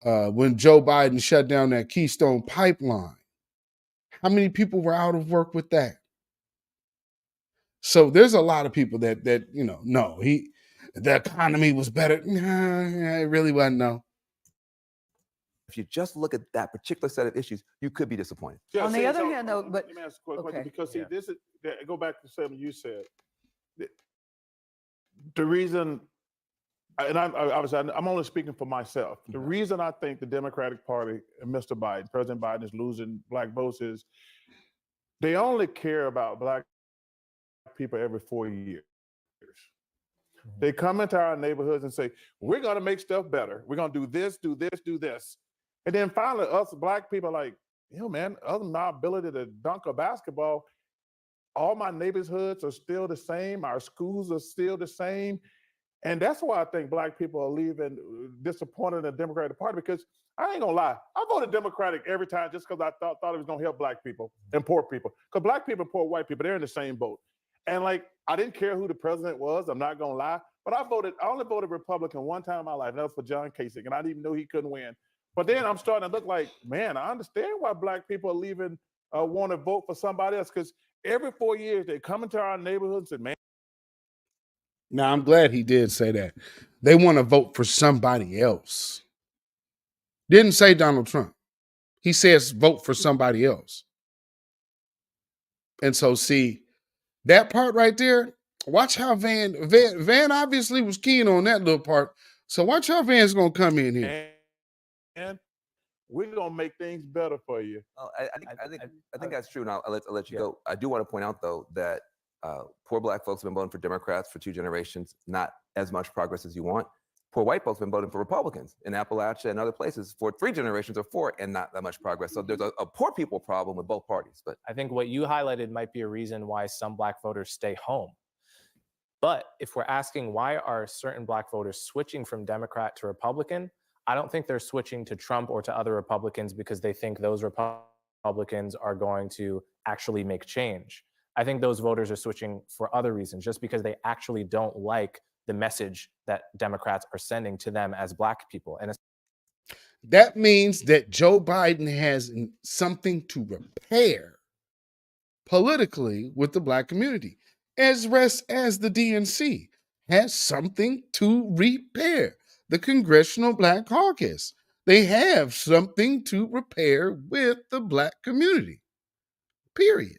when Joe Biden shut down that Keystone Pipeline, how many people were out of work with that? So there's a lot of people that no, the economy was better. Nah, it really wasn't. No. If you just look at that particular set of issues, you could be disappointed. Yeah, on the other hand, though, but let me ask a quick question, because see, this is go back to something you said. The reason, and I'm only speaking for myself. The reason I think the Democratic Party and Mr. Biden, President Biden, is losing black votes is they only care about black people every 4 years. They come into our neighborhoods and say, we're going to make stuff better. We're going to do this, do this, do this. And then finally, us black people are like, man, other than our ability to dunk a basketball, all my neighborhoods are still the same. Our schools are still the same. And that's why I think black people are leaving disappointed in the Democratic Party, because I ain't gonna lie, I voted Democratic every time just because I thought it was gonna help black people and poor people. Because black people and poor white people, they're in the same boat. And I didn't care who the president was, I'm not gonna lie, but I only voted Republican one time in my life, and that was for John Kasich, and I didn't even know he couldn't win. But then I'm starting to look like, man, I understand why black people are leaving, want to vote for somebody else, because every 4 years they come into our neighborhoods and, man. Now, I'm glad he did say that. They want to vote for somebody else. Didn't say Donald Trump. He says vote for somebody else. And so, see, that part right there, watch how Van obviously was keen on that little part. So watch how Van's going to come in here. And we're going to make things better for you. I think that's true, and I'll let you go. I do want to point out, though, that poor black folks have been voting for Democrats for 2 generations, not as much progress as you want. poor white folks have been voting for Republicans in Appalachia and other places for 3 generations or 4, and not that much progress. So there's a poor people problem with both parties. But I think what you highlighted might be a reason why some Black voters stay home. But if we're asking why are certain Black voters switching from Democrat to Republican, I don't think they're switching to Trump or to other Republicans because they think those Republicans are going to actually make change. I think those voters are switching for other reasons, just because they actually don't like the message that Democrats are sending to them as Black people. And that means that Joe Biden has something to repair politically with the Black community, as the DNC has something to repair. The Congressional Black Caucus, they have something to repair with the Black community, period.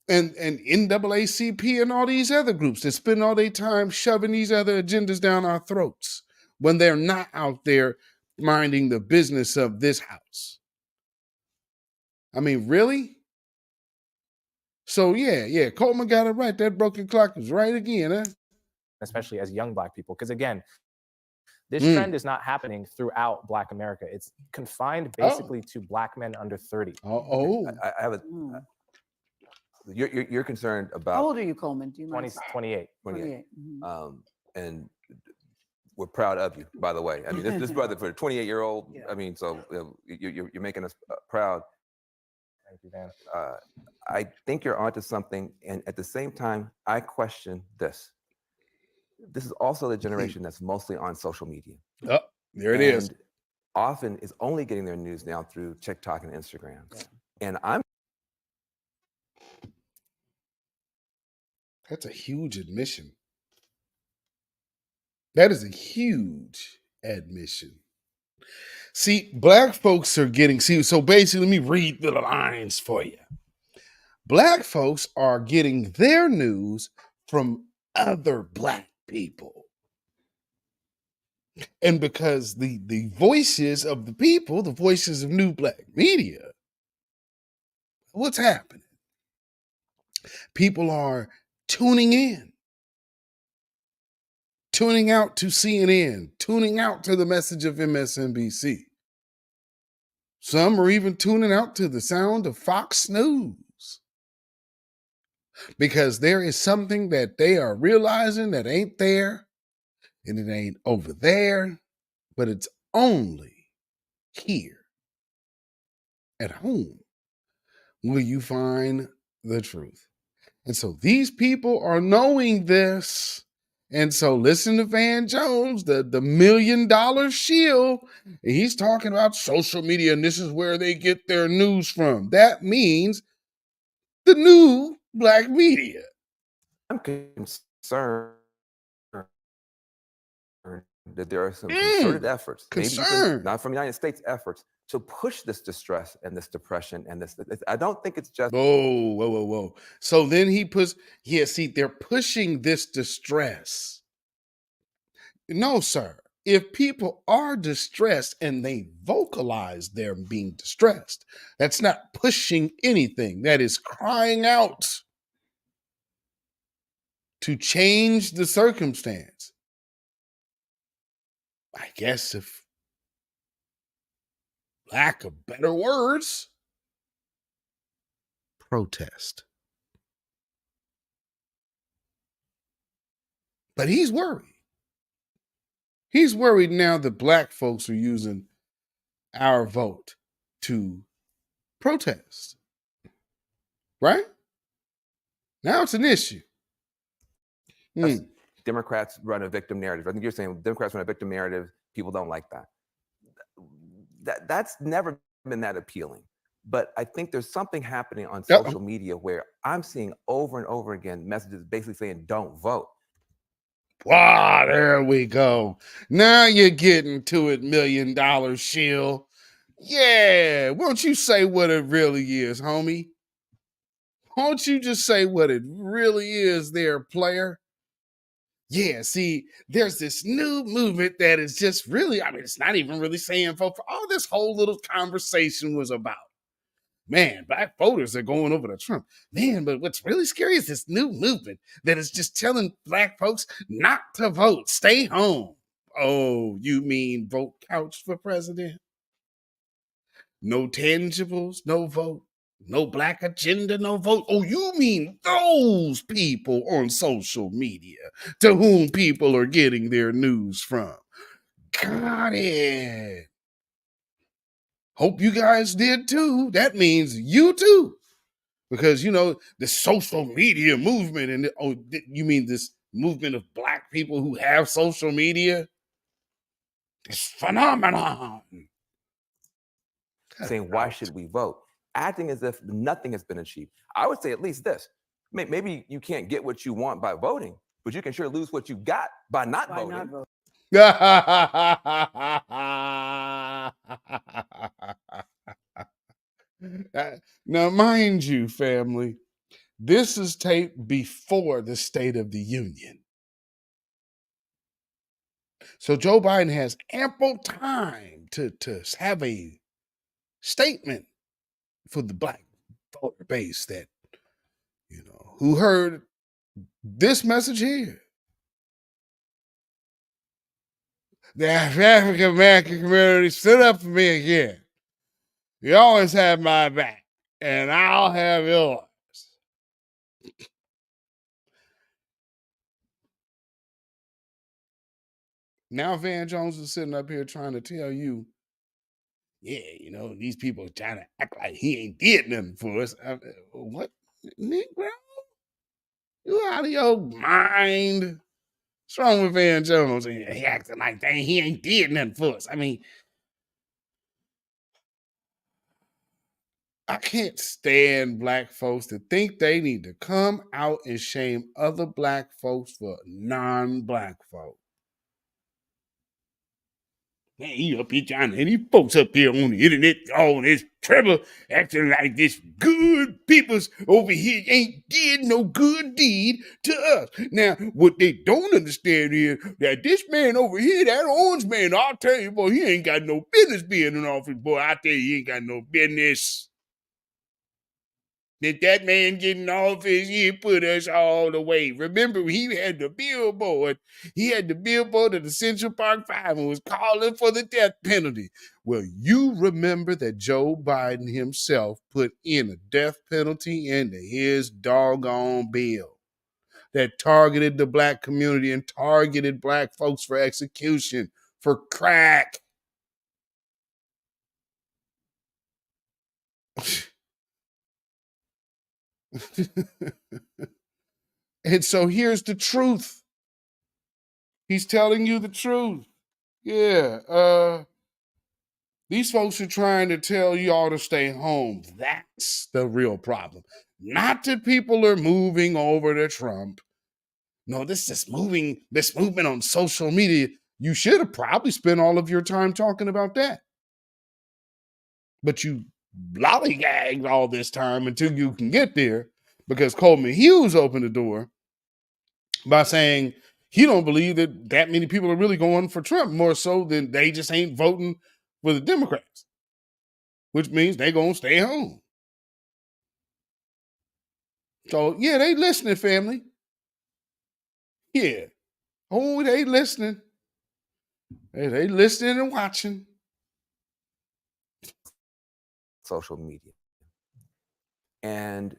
And NAACP and all these other groups that spend all their time shoving these other agendas down our throats when they're not out there minding the business of this house. I mean, really? So yeah, Coleman got it right. That broken clock is right again, huh? Especially as young Black people, because again, this trend is not happening throughout Black America. It's confined basically to Black men under 30. I have a. You're concerned about. How old are you, Coleman? Do you 28. 28. And we're proud of you, by the way. I mean, this brother for a 28-year-old. I mean, so you're making us proud. Thank you, Dan. I think you're onto something, and at the same time, I question this. This is also the generation that's mostly on social media. Oh, there it is. Often is only getting their news now through TikTok and Instagram. And That's a huge admission. That is a huge admission. See, Black folks are getting, so basically, let me read the lines for you. Black folks are getting their news from other Black people. And because the voices of the people, the voices of new Black media, what's happening? People are tuning in, tuning out to CNN, tuning out to the message of MSNBC. Some are even tuning out to the sound of Fox News. Because there is something that they are realizing that ain't there, and it ain't over there, but it's only here at home will you find the truth. And so these people are knowing this. And so listen to Van Jones, the $1 million shield. He's talking about social media, and this is where they get their news from. That means the new Black media. I'm concerned that there are some concerted efforts, maybe even not from the United States efforts, to push this distress and this depression and this. I don't think it's just. Whoa. So then he puts, they're pushing this distress. No, sir. If people are distressed and they vocalize their being distressed, that's not pushing anything. That is crying out to change the circumstance. I guess, if lack of better words, protest. But he's worried. He's worried now that Black folks are using our vote to protest. Right? Now it's an issue. Democrats run a victim narrative. I think you're saying Democrats run a victim narrative. People don't like that. That's never been that appealing. But I think there's something happening on social media where I'm seeing over and over again messages basically saying, don't vote. Wow, there we go. Now you're getting to it, $1 million shield. Yeah, won't you say what it really is, homie? Won't you just say what it really is there, player? Yeah, see, there's this new movement that is just really, it's not even really saying vote for all this whole little conversation was about. man, black voters are going over to Trump. Man, but what's really scary is this new movement that is just telling black folks not to vote, stay home. Oh, you mean vote couch for president? No tangibles, no vote. No black agenda, no vote. Oh, you mean those people on social media to whom people are getting their news from. Got it. Hope you guys did too. That means you too. Because, you know, the social media movement, and you mean this movement of black people who have social media? This phenomenon. Saying, why should we vote? Acting as if nothing has been achieved. I would say at least this. Maybe you can't get what you want by voting, but you can sure lose what you got by not voting. Now, mind you, family, this is taped before the State of the Union. So Joe Biden has ample time to have a statement for the black voter base that, you know, who heard this message here. The African American community stood up for me again. You always have my back, and I'll have yours. Now Van Jones is sitting up here trying to tell you, yeah, you know, these people are trying to act like he ain't did nothing for us. What, Negro? You out of your mind? What's wrong with Van Jones? He acting like that. He ain't did nothing for us. I mean, I can't stand black folks to think they need to come out and shame other black folks for non-black folks. Man, he up here trying to, and these folks up here on the internet, all this trouble, acting like this good peoples over here ain't did no good deed to us. Now, what they don't understand is that this man over here, that orange man, I'll tell you, boy, he ain't got no business being in office, boy. I tell you, he ain't got no business. That man getting office, he put us all the way. Remember, he had the billboard. He had the billboard of the Central Park Five and was calling for the death penalty. Well, you remember that Joe Biden himself put in a death penalty into his doggone bill that targeted the black community and targeted black folks for execution for crack. And so here's the truth. He's telling you the truth. Yeah. These folks are trying to tell y'all to stay home. That's the real problem. Not that people are moving over to Trump. No, this movement on social media. You should have probably spent all of your time talking about that. But you lollygagged all this time until you can get there because Coleman Hughes opened the door by saying he don't believe that many people are really going for Trump, more so than they just ain't voting for the Democrats, which means they gonna stay home. So yeah, they listening, family. Yeah. Oh, they listening. They listening and watching. Social media. And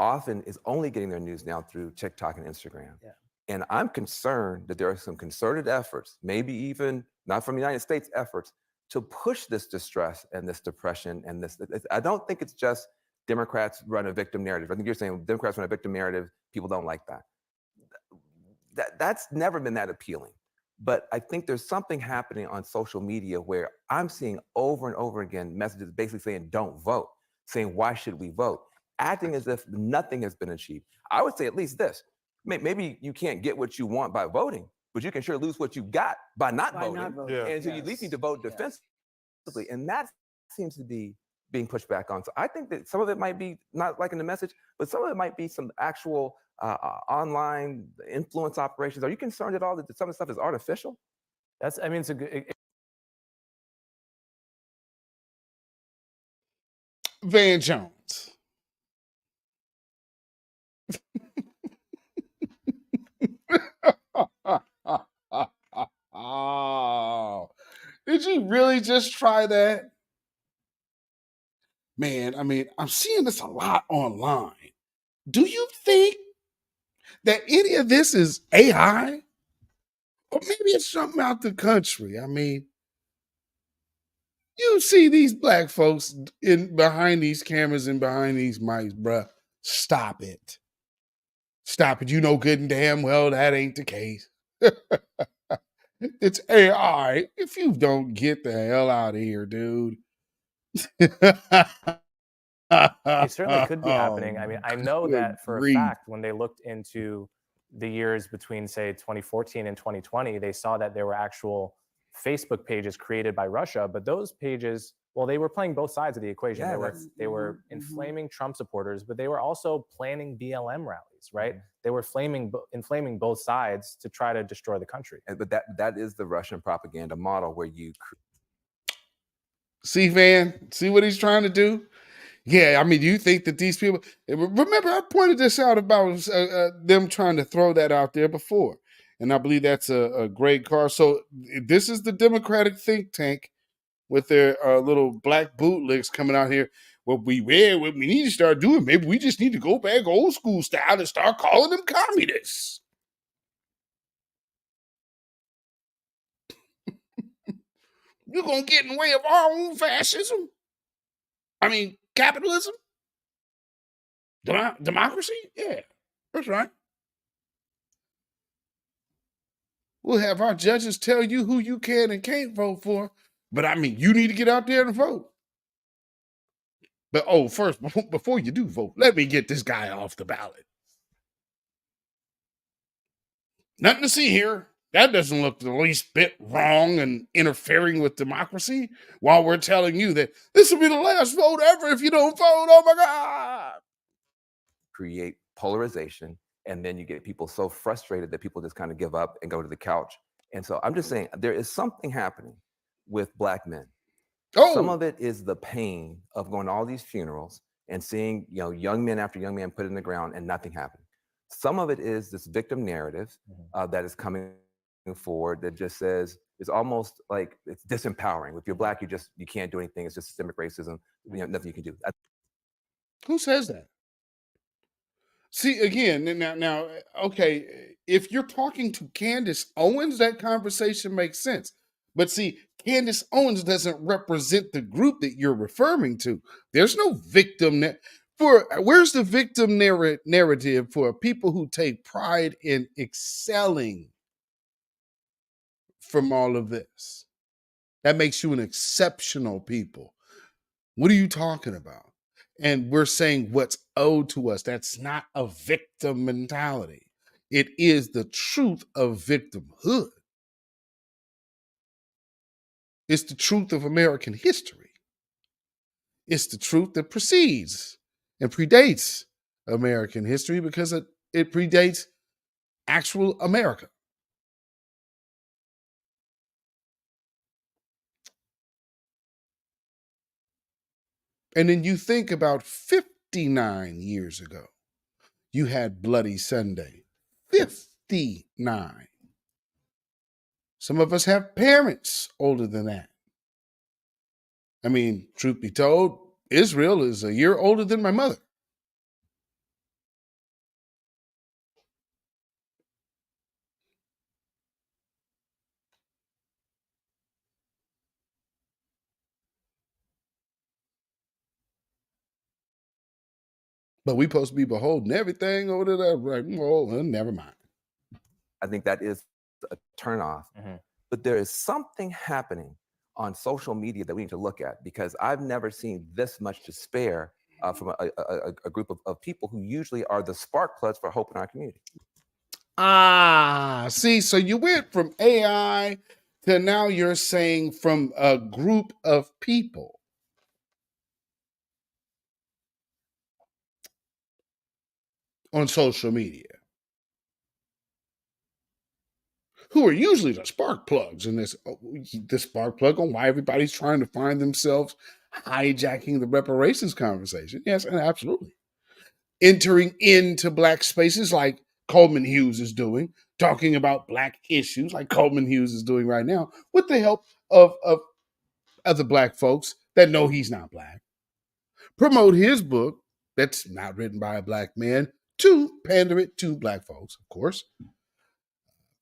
often is only getting their news now through TikTok and Instagram. Yeah. And I'm concerned that there are some concerted efforts, maybe even not from the United States efforts, to push this distress and this depression and this. I don't think it's just Democrats run a victim narrative. I think you're saying Democrats run a victim narrative. People don't like that. That's never been that appealing. But I think there's something happening on social media where I'm seeing over and over again messages basically saying, don't vote, saying, why should we vote? Acting as if nothing has been achieved. I would say at least this. Maybe you can't get what you want by voting, but you can sure lose what you got by not voting. Yeah. And so you at least need to vote defensively. And that seems to be being pushed back on. So I think that some of it might be not liking the message, but some of it might be some actual online influence operations. Are you concerned at all that some of the stuff is artificial? It's a good. Van Jones. Oh, did you really just try that? Man, I mean, I'm seeing this a lot online. Do you think that any of this is AI? Or maybe it's something out the country. I mean, you see these black folks in behind these cameras and behind these mics, bruh. Stop it. Stop it. You know good and damn well that ain't the case. It's AI. If you don't get the hell out of here, dude. It certainly could be happening. I mean, I know that for a grief. fact when they looked into the years between, say, 2014 and 2020, they saw that there were actual Facebook pages created by Russia, but those pages, well, they were playing both sides of the equation. Yeah, They were inflaming Trump supporters, but they were also planning BLM rallies, right? They were inflaming both sides to try to destroy the country. But that is the Russian propaganda model where you See, Van, see what he's trying to do? Yeah, I mean, do you think that these people, remember, I pointed this out about them trying to throw that out there before. And I believe that's a great card. So this is the Democratic think tank with their little black bootlegs coming out here. What we need to start doing, maybe we just need to go back old school style and start calling them communists. You're going to get in the way of our own fascism? I mean, capitalism? Democracy? Yeah, that's right. We'll have our judges tell you who you can and can't vote for. But I mean, you need to get out there and vote. But first, before you do vote, let me get this guy off the ballot. Nothing to see here. That doesn't look the least bit wrong and interfering with democracy while we're telling you that this will be the last vote ever if you don't vote. Oh my God. create polarization, and then you get people so frustrated that people just kind of give up and go to the couch. And so I'm just saying there is something happening with Black men. Some of it is the pain of going to all these funerals and seeing, young men after young men put in the ground and nothing happened. Some of it is this victim narrative that is coming forward that just says it's almost like it's disempowering. If you're Black, you can't do anything. It's just systemic racism. Nothing you can do. Who says that? See, again, now, okay, if you're talking to Candace Owens, that conversation makes sense. But see, Candace Owens doesn't represent the group that you're referring to. There's no victim. Where's the victim narrative for people who take pride in excelling from all of this? That makes you an exceptional people. What are you talking about? And we're saying what's owed to us. That's not a victim mentality. It is the truth of victimhood. It's the truth of American history. It's the truth that precedes and predates American history because it predates actual America. And then you think about 59 years ago, you had Bloody Sunday. 59. Some of us have parents older than that. I mean, truth be told, Israel is a year older than my mother. But we supposed to be beholding everything over there. Like, never mind. I think that is a turnoff. But there is something happening on social media that we need to look at, because I've never seen this much despair from a group of people who usually are the spark plugs for hope in our community. See, so you went from AI to now you're saying from a group of people. On social media. who are usually the spark plugs in this spark plug on why everybody's trying to find themselves hijacking the reparations conversation. Yes, and absolutely. Entering into Black spaces like Coleman Hughes is doing, talking about Black issues like Coleman Hughes is doing right now, with the help of other Black folks that know he's not Black. Promote his book that's not written by a Black man to pander it to Black folks, of course,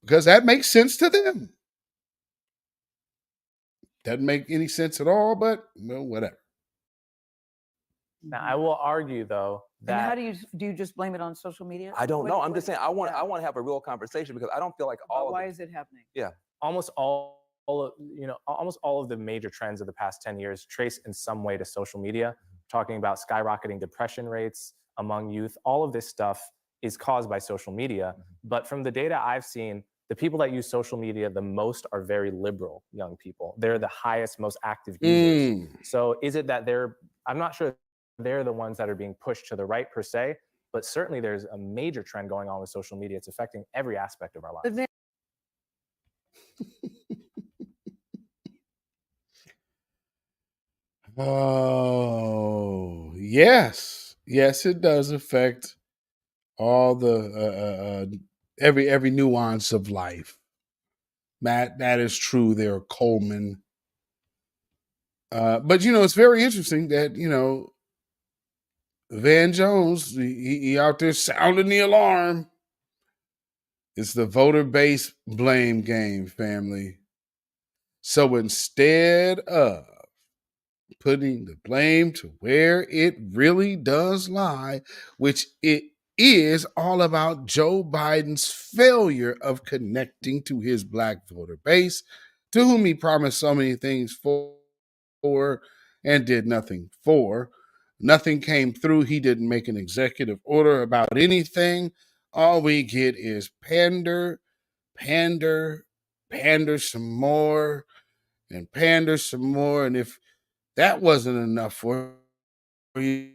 because that makes sense to them. Doesn't make any sense at all, but well, whatever. Now, I will argue though that. And how do you just blame it on social media? I don't know. I'm just saying I want to have a real conversation because I don't feel like all. Why is it happening? Yeah, almost all of the major trends of the past 10 years trace in some way to social media. Talking about skyrocketing depression rates among youth, all of this stuff is caused by social media. But from the data I've seen, the people that use social media the most are very liberal young people. They're the highest, most active users. So is it that I'm not sure they're the ones that are being pushed to the right per se, but certainly there's a major trend going on with social media. It's affecting every aspect of our lives. Oh, yes. Yes, it does affect all the every nuance of life. That is true there, Coleman. But it's very interesting that, Van Jones, he out there sounding the alarm. It's the voter base blame game, family. So instead of putting the blame to where it really does lie, which it is all about Joe Biden's failure of connecting to his Black voter base, to whom he promised so many things for and did nothing for. Nothing came through. He didn't make an executive order about anything. All we get is pander some more, and pander some more. And if that wasn't enough for you,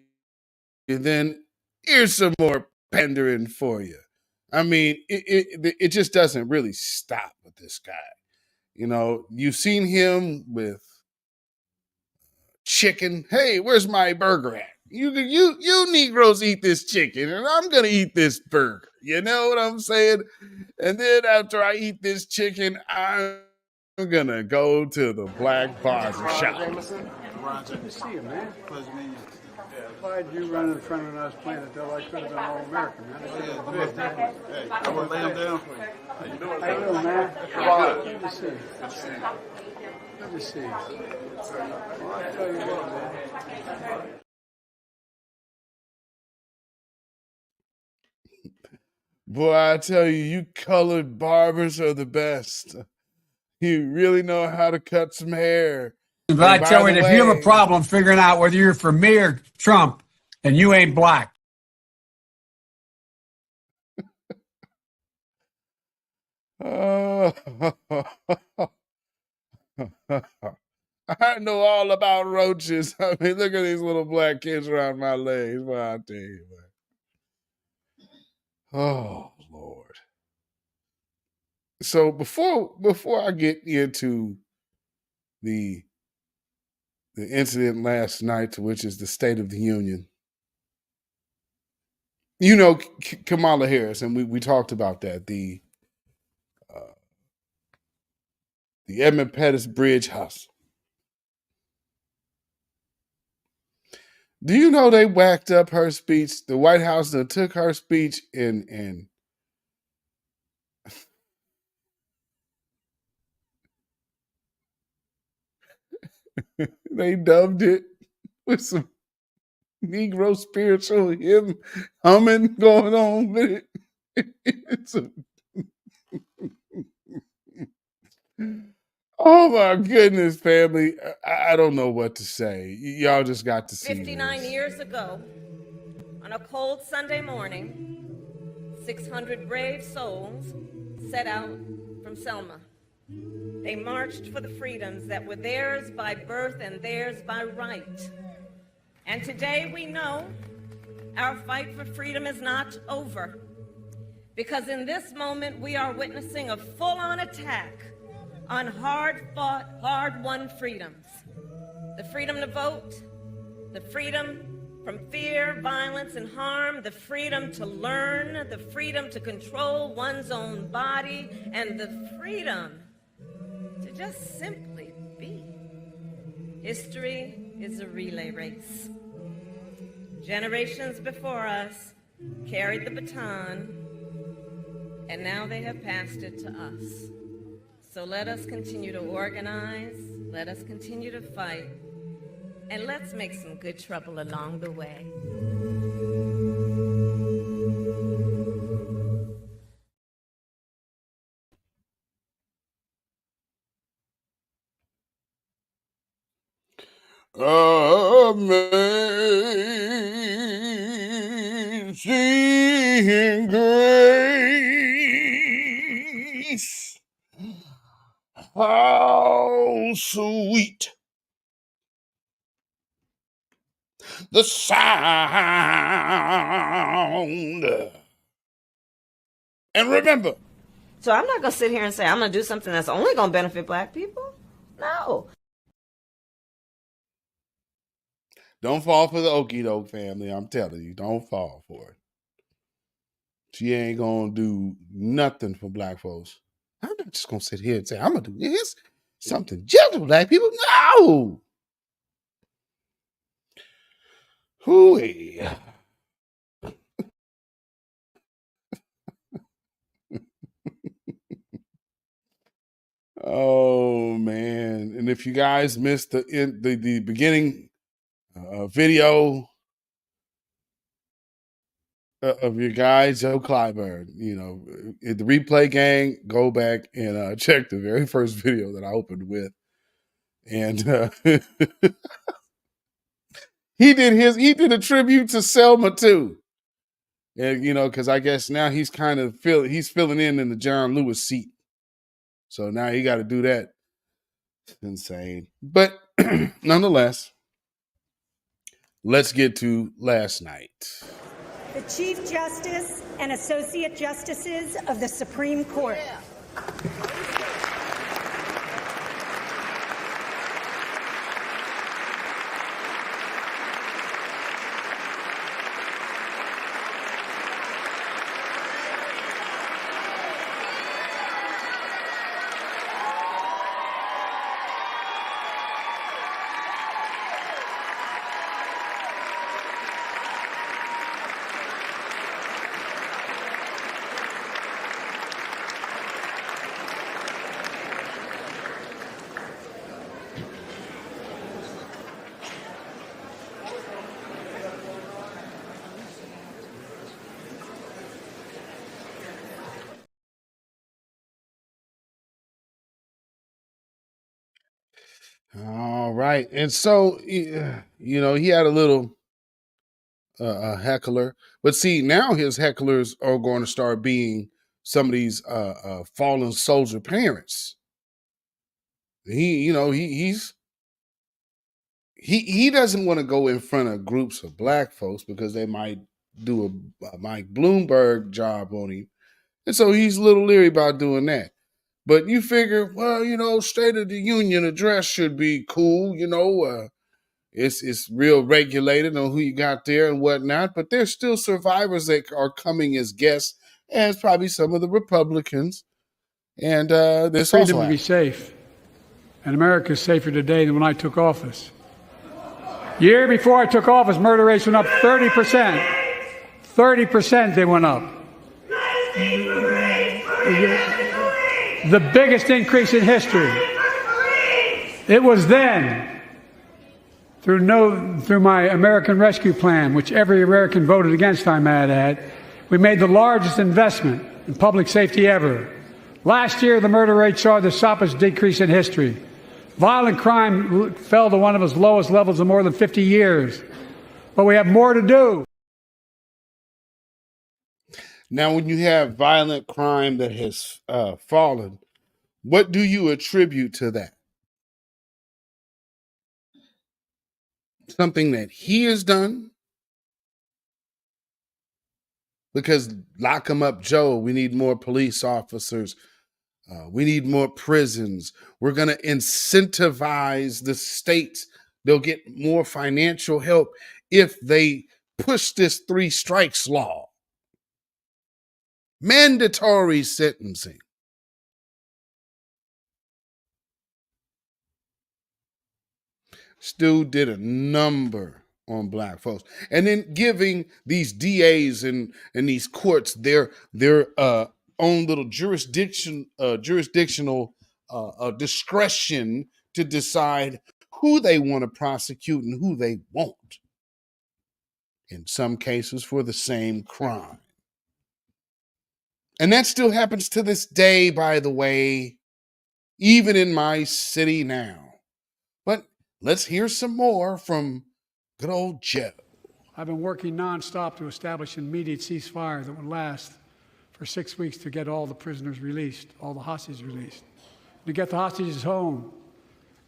then here's some more pandering for you. I mean, it just doesn't really stop with this guy. You've seen him with chicken. Hey, where's my burger at? You Negroes eat this chicken, and I'm gonna eat this burger. You know what I'm saying? And then after I eat this chicken, I'm gonna go to the Black barber shop. Good to see you, man. Pleasure meeting you. Why did you run in front of us playing it though? I could have been all American, man. Hey, I would lay them down for you. How you doing, man? Good to see you. Good to see you. Good to see you. Well, I'll tell you what, man. Boy, I tell you, you colored barbers are the best. You really know how to cut some hair. But I tell you, if you have a problem figuring out whether you're for me or Trump, then you ain't Black. I know all about roaches. I mean, look at these little Black kids around my legs. Well, I'll tell you, man. Oh, Lord. So before I get into the incident last night, which is the State of the Union, Kamala Harris, and we talked about that, the Edmund Pettus Bridge hustle. Do you know they whacked up her speech? The White House that took her speech and they dubbed it with some Negro spiritual hymn humming going on with it. Oh my goodness, family. I don't know what to say. Y'all just got to see 59 years ago, on a cold Sunday morning, 600 brave souls set out from Selma. They marched for the freedoms that were theirs by birth and theirs by right. And today we know our fight for freedom is not over, Because in this moment, we are witnessing a full-on attack on hard-fought, hard-won freedoms. The freedom to vote, the freedom from fear, violence, and harm, the freedom to learn, the freedom to control one's own body, and the freedom to just simply be. History is a relay race. Generations before us carried the baton, and now they have passed it to us. So let us continue to organize, let us continue to fight, and let's make some good trouble along the way. Amazing grace, how sweet the sound. And remember. So I'm not going to sit here and say I'm going to do something that's only going to benefit black people. No. Don't fall for the okie doke, family. I'm telling you, don't fall for it. She ain't gonna do nothing for black folks. I'm not just gonna sit here and say, I'm gonna do this. Something just for black people. No! Hooey. Oh man. And if you guys missed the beginning video of your guy, Joe Clyburn, the replay gang, go back and check the very first video that I opened with. And he did a tribute to Selma too. And, because I guess now he's kind of filling in the John Lewis seat. So now he got to do that. It's insane. But nonetheless, let's get to last night. The Chief Justice and Associate Justices of the Supreme Court. All right. And so, he had a little heckler. But see, now his hecklers are going to start being some of these fallen soldier parents. He doesn't want to go in front of groups of black folks because they might do a Mike Bloomberg job on him. And so he's a little leery about doing that. But you figure, well, State of the Union address should be cool, it's real regulated on who you got there and whatnot, but there's still survivors that are coming as guests, as probably some of the Republicans. And this freedom also to be safe. And America is safer today than when I took office. Year before I took office, murder rates went up 30%. 30% they went up. The biggest increase in history. It was then, through my American Rescue Plan, which every American voted against, I might add, we made the largest investment in public safety ever. Last year, the murder rate saw the sharpest decrease in history. Violent crime fell to one of its lowest levels in more than 50 years. But we have more to do. Now, when you have violent crime that has fallen, what do you attribute to that? Something that he has done? because lock 'em up, Joe. We need more police officers. We need more prisons. We're going to incentivize the states. They'll get more financial help if they push this 3 strikes law. Mandatory sentencing. Stu did a number on black folks, and then giving these DAs and these courts their own little jurisdictional discretion to decide who they want to prosecute and who they won't. In some cases, for the same crime. And that still happens to this day, by the way, even in my city now. But let's hear some more from good old Joe. I've been working nonstop to establish an immediate ceasefire that would last for 6 weeks to get all the prisoners released, all the hostages released, to get the hostages home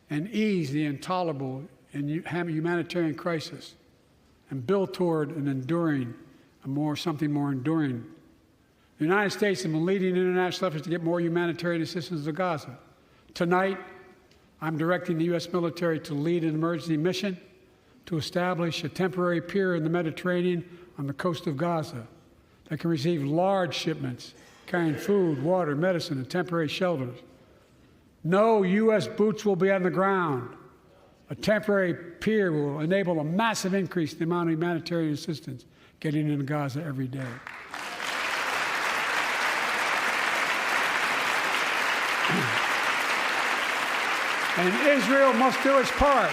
and ease the intolerable and humanitarian crisis and build toward an enduring, something more enduring. The United States has been leading international efforts to get more humanitarian assistance to Gaza. Tonight, I'm directing the U.S. military to lead an emergency mission to establish a temporary pier in the Mediterranean on the coast of Gaza that can receive large shipments carrying food, water, medicine, and temporary shelters. No U.S. boots will be on the ground. A temporary pier will enable a massive increase in the amount of humanitarian assistance getting into Gaza every day. And Israel must do its part.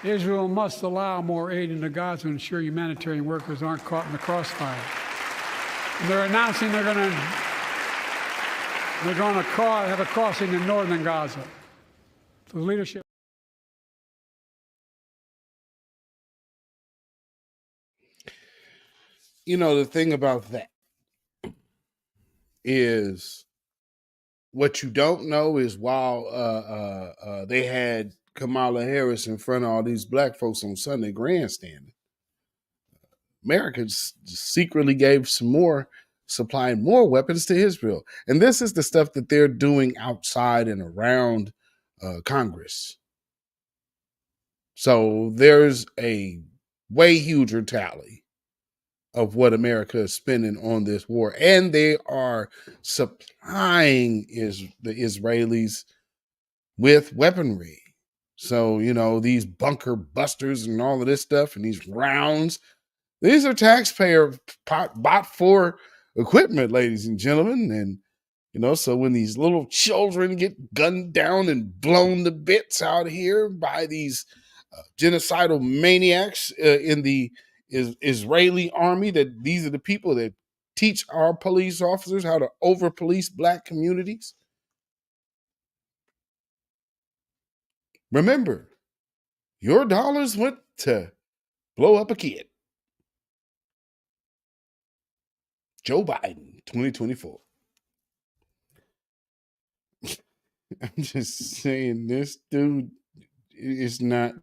Israel must allow more aid into Gaza to ensure humanitarian workers aren't caught in the crossfire. And they're announcing they're going to have a crossing in northern Gaza. The leadership. You know, the thing about that is what you don't know is while they had Kamala Harris in front of all these black folks on Sunday grandstanding, America secretly gave supplying more weapons to Israel. And this is the stuff that they're doing outside and around Congress. So there's a way huger tally of what America is spending on this war. And they are supplying the Israelis with weaponry. So, you know, these bunker busters and all of this stuff and these rounds, these are taxpayer bought for equipment, ladies and gentlemen. And, you know, so when these little children get gunned down and blown to bits out here by these genocidal maniacs in the Israeli army, that these are the people that teach our police officers how to over-police black communities. Remember, your dollars went to blow up a kid. Joe Biden, 2024. I'm just saying, this dude is not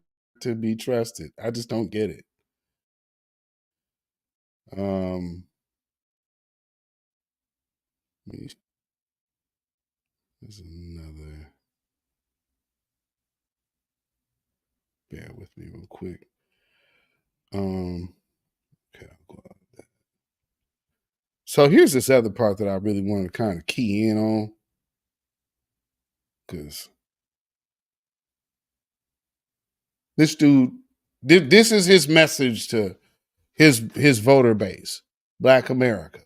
to be trusted. I just don't get it. There's another. Bear with me real quick. Okay, I'll go out of that. So here's this other part that I really want to kind of key in on, because this dude, this is his message to his voter base, Black America.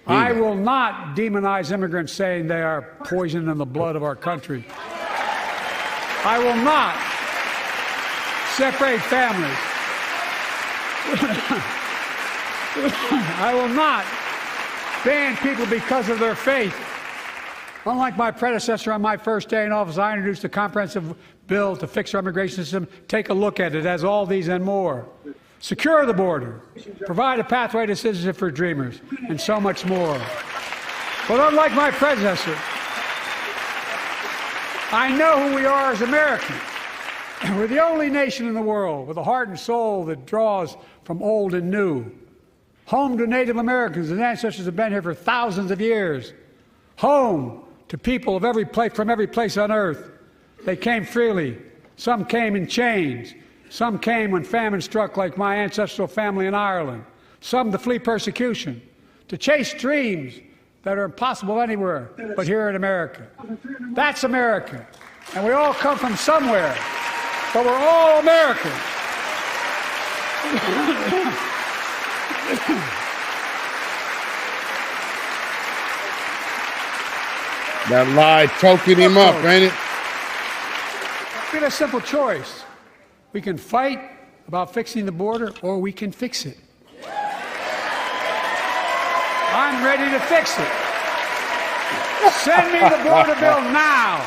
I will not demonize immigrants saying they are poison in the blood of our country. I will not separate families. I will not ban people because of their faith. Unlike my predecessor on my first day in office, I introduced a comprehensive bill to fix our immigration system. Take a look at it. It has all these and more. Secure the border, provide a pathway to citizenship for dreamers, and so much more. But unlike my predecessor, I know who we are as Americans. We're the only nation in the world with a heart and soul that draws from old and new. Home to Native Americans whose ancestors have been here for thousands of years. Home to people of every place, from every place on earth. They came freely. Some came in chains. Some came when famine struck, like my ancestral family in Ireland. Some to flee persecution, to chase dreams that are impossible anywhere but here in America. That's America. And we all come from somewhere, but we're all Americans. That lie choking him up, ain't it? We have a simple choice. We can fight about fixing the border, or we can fix it. I'm ready to fix it. Send me the border bill now.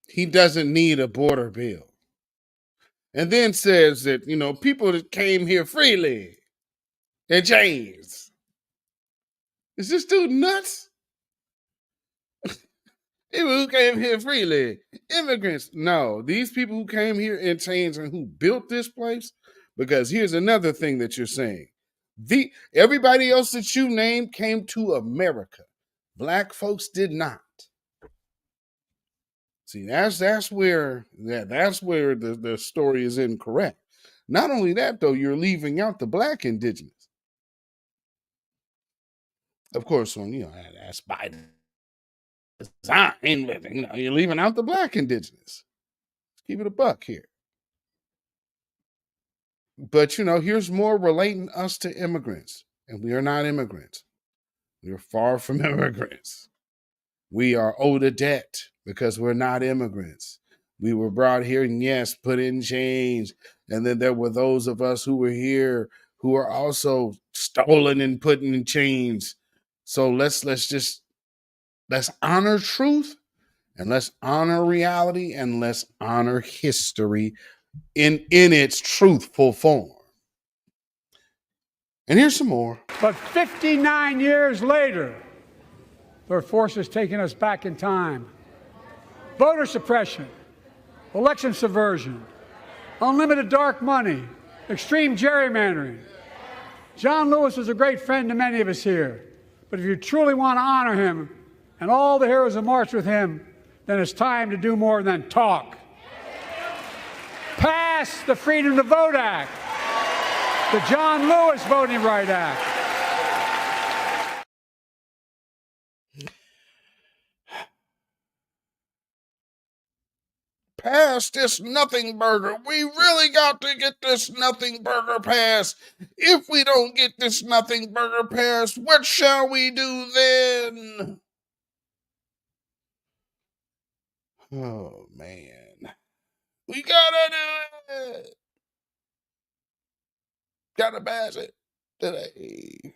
He doesn't need a border bill. And then says that, you know, people that came here freely in chains. Is this dude nuts? People who came here freely, immigrants. No, these people who came here in chains and who built this place, because here's another thing that you're saying. Everybody else that you named came to America. Black folks did not. See, that's where the story is incorrect. Not only that, though, you're leaving out the black indigenous. Of course, when that's by design, you're leaving out the black indigenous. Let's keep it a buck here. But here's more relating us to immigrants, and we are not immigrants. We are far from immigrants. We are owed a debt because we're not immigrants. We were brought here and yes, put in chains. And then there were those of us who were here who are also stolen and put in chains. So let's honor truth, and let's honor reality, and let's honor history in its truthful form. And here's some more. But 59 years later, there are forces taking us back in time. Voter suppression, election subversion, unlimited dark money, extreme gerrymandering. John Lewis was a great friend to many of us here. But if you truly want to honor him and all the heroes who marched with him, then it's time to do more than talk. Pass the Freedom to Vote Act, the John Lewis Voting Right Act. Pass this nothing burger. We really got to get this nothing burger passed. If we don't get this nothing burger passed, what shall we do then? Oh, man. We gotta do it. Gotta pass it today.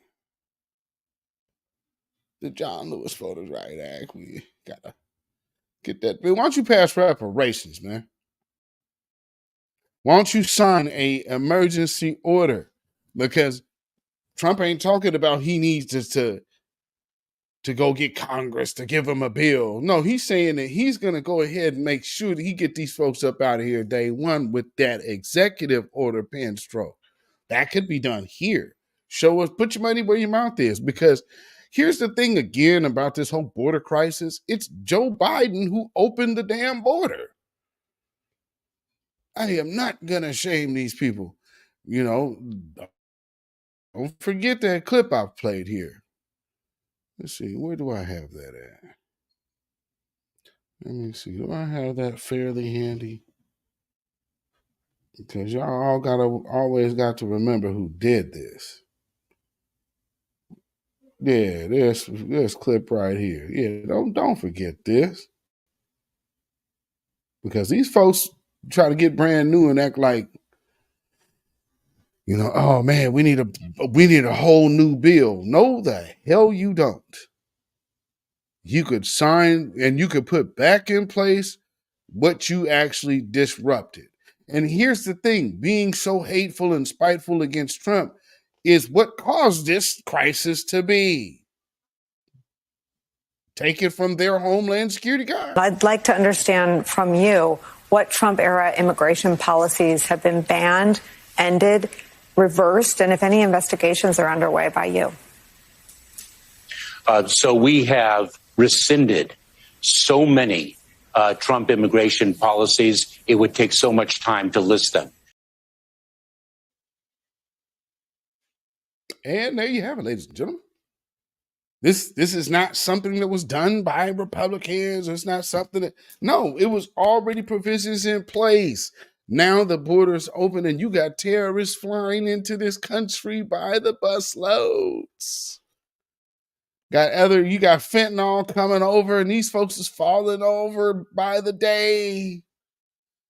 The John Lewis Voters' Right Act. We gotta get that. Why don't you pass reparations, man? Why don't you sign a emergency order? Because Trump ain't talking about he needs to go get Congress to give him a bill. No, he's saying that he's going to go ahead and make sure that he get these folks up out of here day one with that executive order pen stroke. That could be done here. Show us, put your money where your mouth is. Because here's the thing again about this whole border crisis. It's Joe Biden who opened the damn border. I am not going to shame these people. Don't forget that clip I've played here. Let's see, where do I have that at? Let me see, do I have that fairly handy? Because y'all always got to remember who did this. Yeah, this clip right here. Yeah, don't forget this. Because these folks try to get brand new and act like, oh man, we need a whole new bill. No, the hell you don't. You could sign and you could put back in place what you actually disrupted. And here's the thing, being so hateful and spiteful against Trump, is what caused this crisis to be. Taken from their Homeland Security guard. I'd like to understand from you what Trump-era immigration policies have been banned, ended, reversed, and if any investigations are underway by you. So we have rescinded so many Trump immigration policies, it would take so much time to list them. And there you have it, ladies and gentlemen. This is not something that was done by Republicans. It's not something that, no, it was already provisions in place. Now the border is open and you got terrorists flying into this country by the busloads. You got fentanyl coming over and these folks is falling over by the day.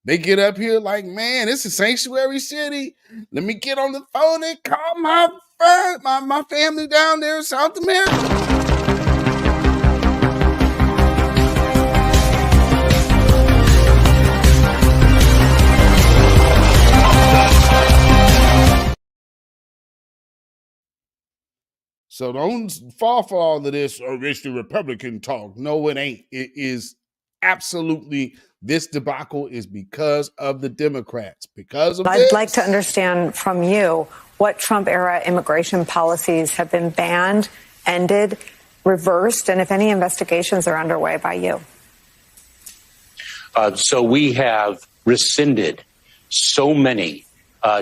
They get up here like, man, it's a sanctuary city. Let me get on the phone and call my family down there in South America. So don't fall for all of this, or it's the Republican talk. No, it ain't. It is absolutely, this debacle is because of the Democrats. Because of I'd like to understand from you what Trump-era immigration policies have been banned, ended, reversed, and if any investigations are underway by you. So we have rescinded so many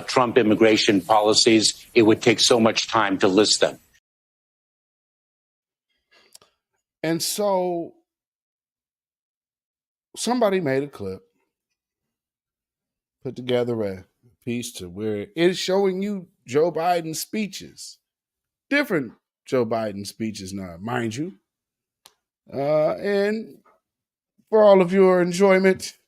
Trump immigration policies, it would take so much time to list them. And so somebody made a clip, put together a piece to where it is showing you Joe Biden's speeches, different Joe Biden speeches now, mind you. And for all of your enjoyment,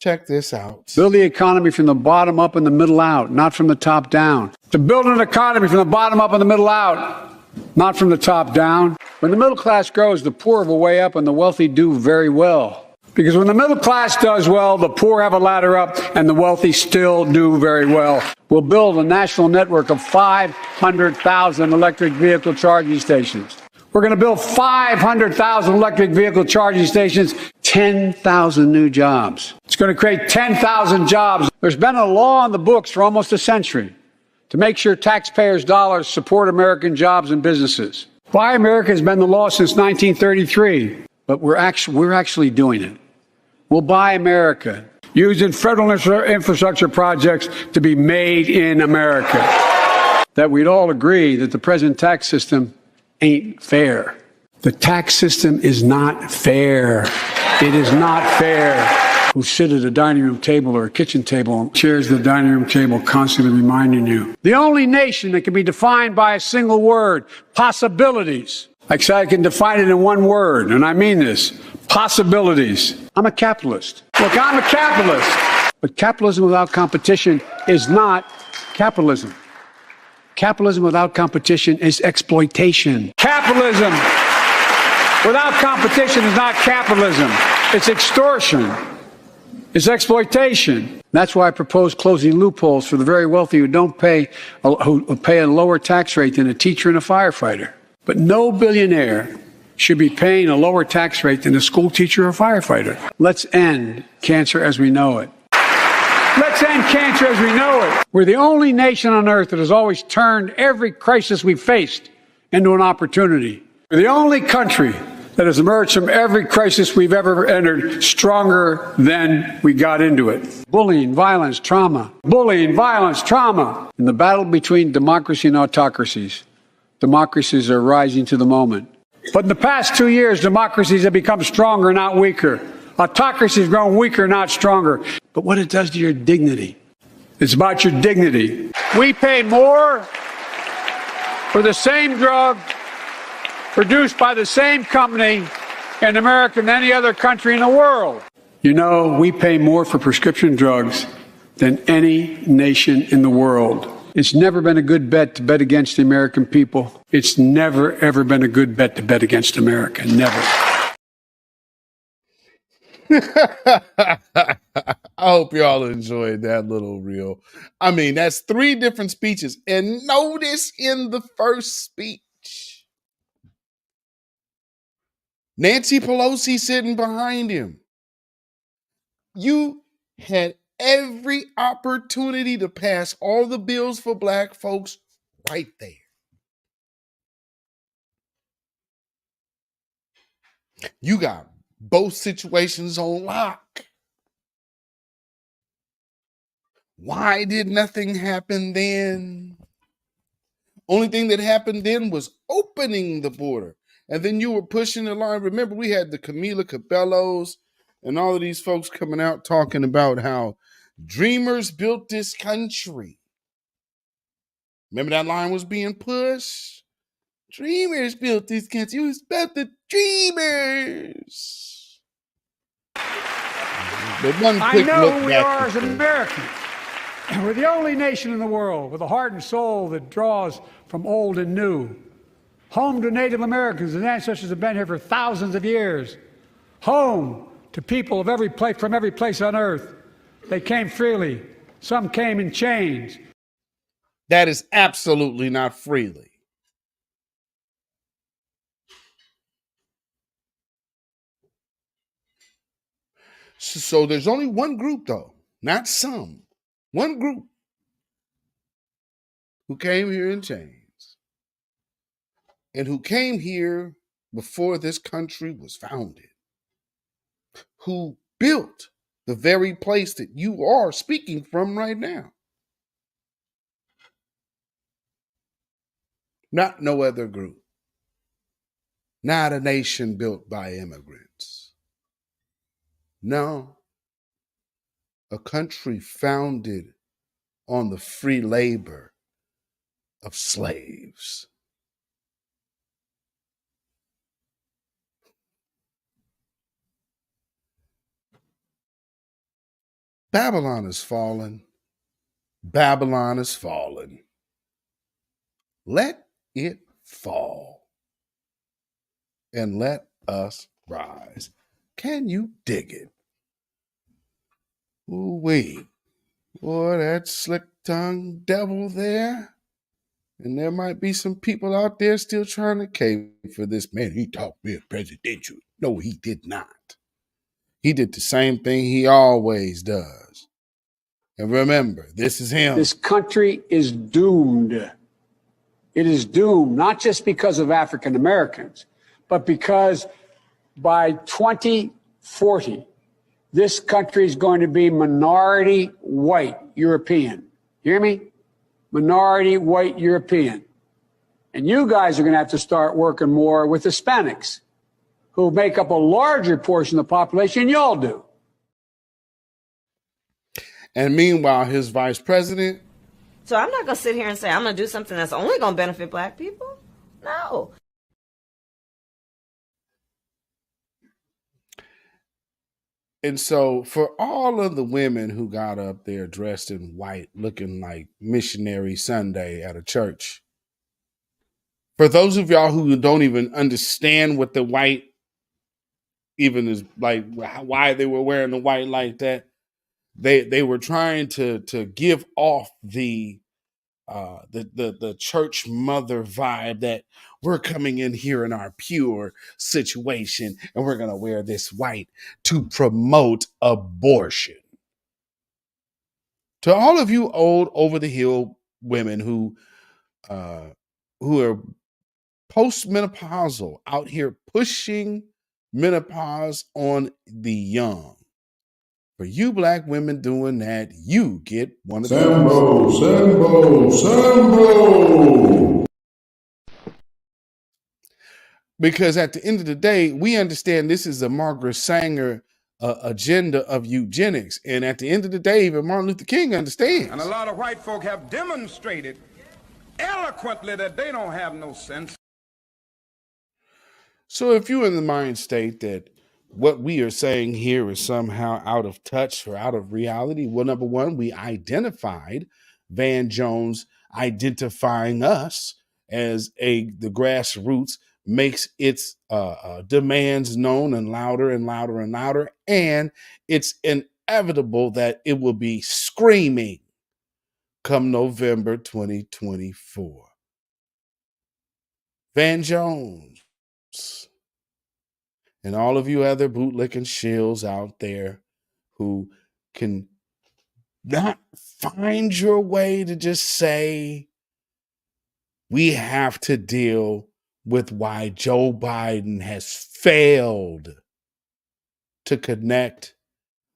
check this out. Build the economy from the bottom up and the middle out, not from the top down. To build an economy from the bottom up and the middle out, not from the top down. When the middle class grows, the poor will way up and the wealthy do very well. Because when the middle class does well, the poor have a ladder up and the wealthy still do very well. We'll build a national network of 500,000 electric vehicle charging stations. We're going to build 500,000 electric vehicle charging stations, 10,000 new jobs. It's going to create 10,000 jobs. There's been a law on the books for almost a century to make sure taxpayers' dollars support American jobs and businesses. Buy America has been the law since 1933, but we're actually doing it. We'll buy America, using federal infrastructure projects to be made in America. That we'd all agree that the present tax system ain't fair. The tax system is not fair. It is not fair. Who sit at a dining room table or a kitchen table and chairs the dining room table constantly reminding you. The only nation that can be defined by a single word, possibilities. Like say I can define it in one word, and I mean this, possibilities. I'm a capitalist. Look, I'm a capitalist. But capitalism without competition is not capitalism. Capitalism without competition is exploitation. Capitalism without competition is not capitalism. It's extortion. It's exploitation. That's why I propose closing loopholes for the very wealthy who pay a lower tax rate than a teacher and a firefighter. But no billionaire should be paying a lower tax rate than a school teacher or firefighter. Let's end cancer as we know it. Let's end cancer as we know it. We're the only nation on earth that has always turned every crisis we've faced into an opportunity. We're the only country that has emerged from every crisis we've ever entered stronger than we got into it. Bullying, violence, trauma. Bullying, violence, trauma. In the battle between democracy and autocracies, democracies are rising to the moment. But in the past 2 years, democracies have become stronger, not weaker. Autocracies have grown weaker, not stronger. But what it does to your dignity, it's about your dignity. We pay more for the same drug produced by the same company in America than any other country in the world. You know, we pay more for prescription drugs than any nation in the world. It's never been a good bet to bet against the American people. It's never, ever been a good bet to bet against America. Never. I hope y'all enjoyed that little reel. I mean, that's 3 different speeches. And notice in the first speech, Nancy Pelosi sitting behind him. You had every opportunity to pass all the bills for black folks right there. You got both situations on lock. Why did nothing happen then? Only thing that happened then was opening the border. And then you were pushing the line. Remember, we had the Camila Cabellos and all of these folks coming out talking about how dreamers built this country. Remember that line was being pushed? Dreamers built this country. It was about the dreamers. I know who we are as Americans. We're the only nation in the world with a heart and soul that draws from old and new. Home to Native Americans and ancestors have been here for thousands of years. Home to people of every place, from every place on earth. They came freely. Some came in chains. That is absolutely not freely. So there's only one group, though, not some. One group who came here in chains and who came here before this country was founded, who built the very place that you are speaking from right now. Not no other group. Not a nation built by immigrants. No. A country founded on the free labor of slaves. Babylon has fallen. Babylon has fallen. Let it fall. And let us rise. Can you dig it? Ooh-wee. Boy, that slick-tongued devil there. And there might be some people out there still trying to cave for this. Man, he talked real presidential. No, he did not. He did the same thing he always does. And remember, this is him. This country is doomed. It is doomed, not just because of African Americans, but because by 2040, this country is going to be minority white European. You hear me? Minority white European. And you guys are going to have to start working more with Hispanics, who make up a larger portion of the population than y'all do. And meanwhile, his vice president. So I'm not going to sit here and say I'm going to do something that's only going to benefit black people. No. And so for all of the women who got up there dressed in white, looking like Missionary Sunday at a church, for those of y'all who don't even understand what the white even is like, why they were wearing the white like that, they were trying to give off the church mother vibe that we're coming in here in our pure situation and we're going to wear this white to promote abortion. To all of you old over the hill women who are postmenopausal out here pushing menopause on the young. For you black women doing that, you get one of those. Sambo. Because at the end of the day, we understand this is a Margaret Sanger agenda of eugenics. And at the end of the day, even Martin Luther King understands. And a lot of white folk have demonstrated eloquently that they don't have no sense. So if you're in the mind state that what we are saying here is somehow out of touch or out of reality, well, number one, we identified Van Jones identifying us as the Grassroots makes its demands known and louder and louder and louder, and it's inevitable that it will be screaming come November 2024. Van Jones and all of you other bootlicking shills out there who can not find your way to just say, we have to deal with why Joe Biden has failed to connect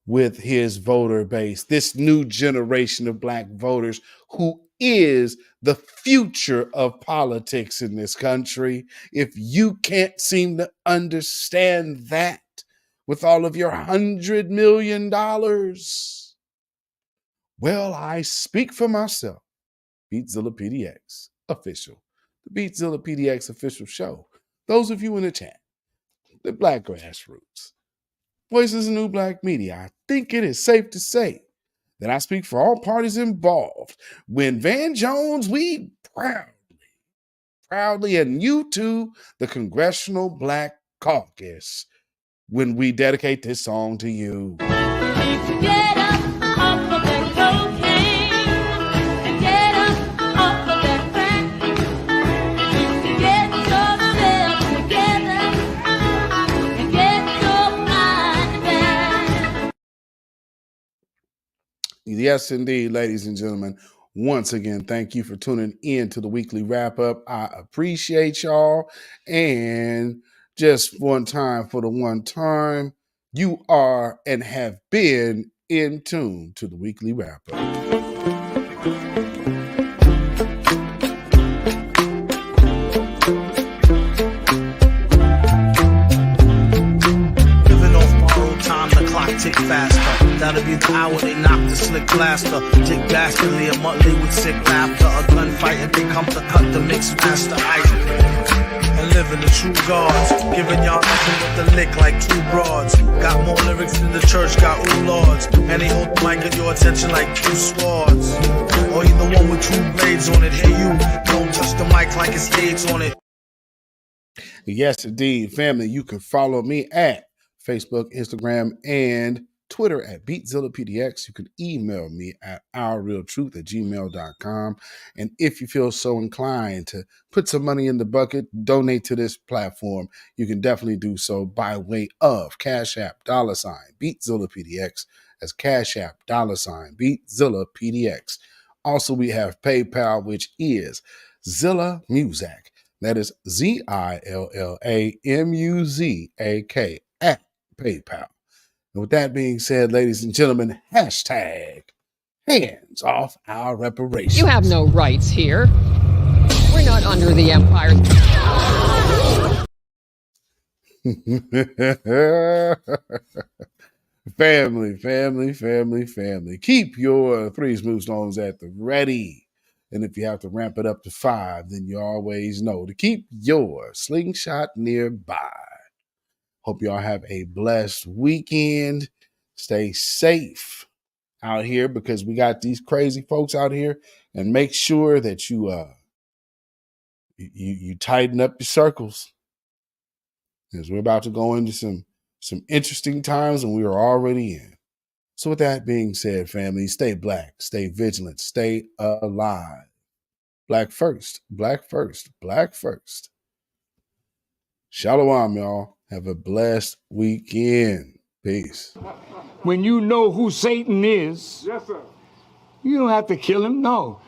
with his voter base, this new generation of Black voters who is the future of politics in this country. If you can't seem to understand that with all of your $100 million, well, I speak for myself. Beatzilla PDX official. The Beatzilla PDX official show. Those of you in the chat, the Black Grassroots, Voices of New Black Media, I think it is safe to say that I speak for all parties involved when Van Jones, we proudly, and you too, the Congressional Black Caucus, when we dedicate this song to you. Get up off of that cocaine and get up off of that crack. Get yourself together and get your mind back. Yes, indeed, ladies and gentlemen. Once again, thank you for tuning in to the weekly wrap up. I appreciate y'all. And just one time for the one time, you are and have been in tune to the weekly wrap up. Tick faster. That'll be the hour they knock the slick blaster. Dick dastardly, a Muttley with sick laughter. A gunfight and they come to cut the mix master. And living the true gods. Giving y'all nothing but the lick like two broads. Got more lyrics than the church got ooh lords. And they hold the mic at your attention like two swords. Or you the one with two blades on it. Hey you, don't touch the mic like it's AIDS on it. Yes, indeed, family. You can follow me at Facebook, Instagram, and Twitter at beatzillapdx. You can email me at ourrealtruth@gmail.com. And if you feel so inclined to put some money in the bucket, donate to this platform, you can definitely do so by way of CashApp, $beatzillapdx. That's CashApp, $beatzillapdx. Also, we have PayPal, which is Zilla Music. That is ZILLAMUZAK at PayPal. And with that being said, ladies and gentlemen, hashtag hands off our reparations. You have no rights here. We're not under the empire. Family. Keep your 3 smooth stones at the ready. And if you have to ramp it up to 5, then you always know to keep your slingshot nearby. Hope y'all have a blessed weekend. Stay safe out here because we got these crazy folks out here, and make sure that you tighten up your circles, because we're about to go into some interesting times, and we are already in. So with that being said, family, stay black, stay vigilant, stay alive. Black first, black first, black first. Shalom, y'all. Have a blessed weekend. Peace. When you know who Satan is, yes, sir, you don't have to kill him. No.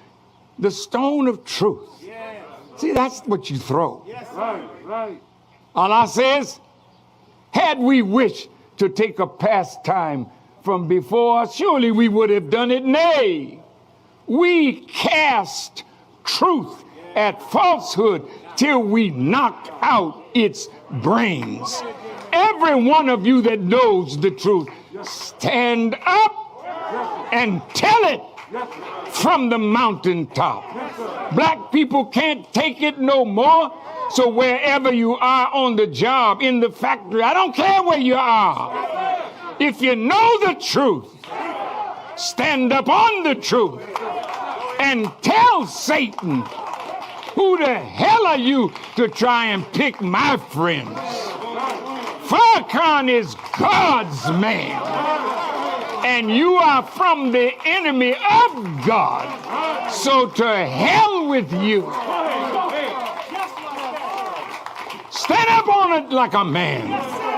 The stone of truth. Yes. See, that's what you throw. Yes, right. Allah says, had we wished to take a pastime from before, surely we would have done it. Nay, we cast truth at falsehood till we knock out its brains. Every one of you that knows the truth, stand up and tell it from the mountaintop. Black people can't take it no more. So wherever you are on the job, in the factory, I don't care where you are. If you know the truth, stand up on the truth and tell Satan Who the hell are you to try and pick my friends? Farrakhan is God's man, and you are from the enemy of God. So to hell with you. Stand up on it like a man.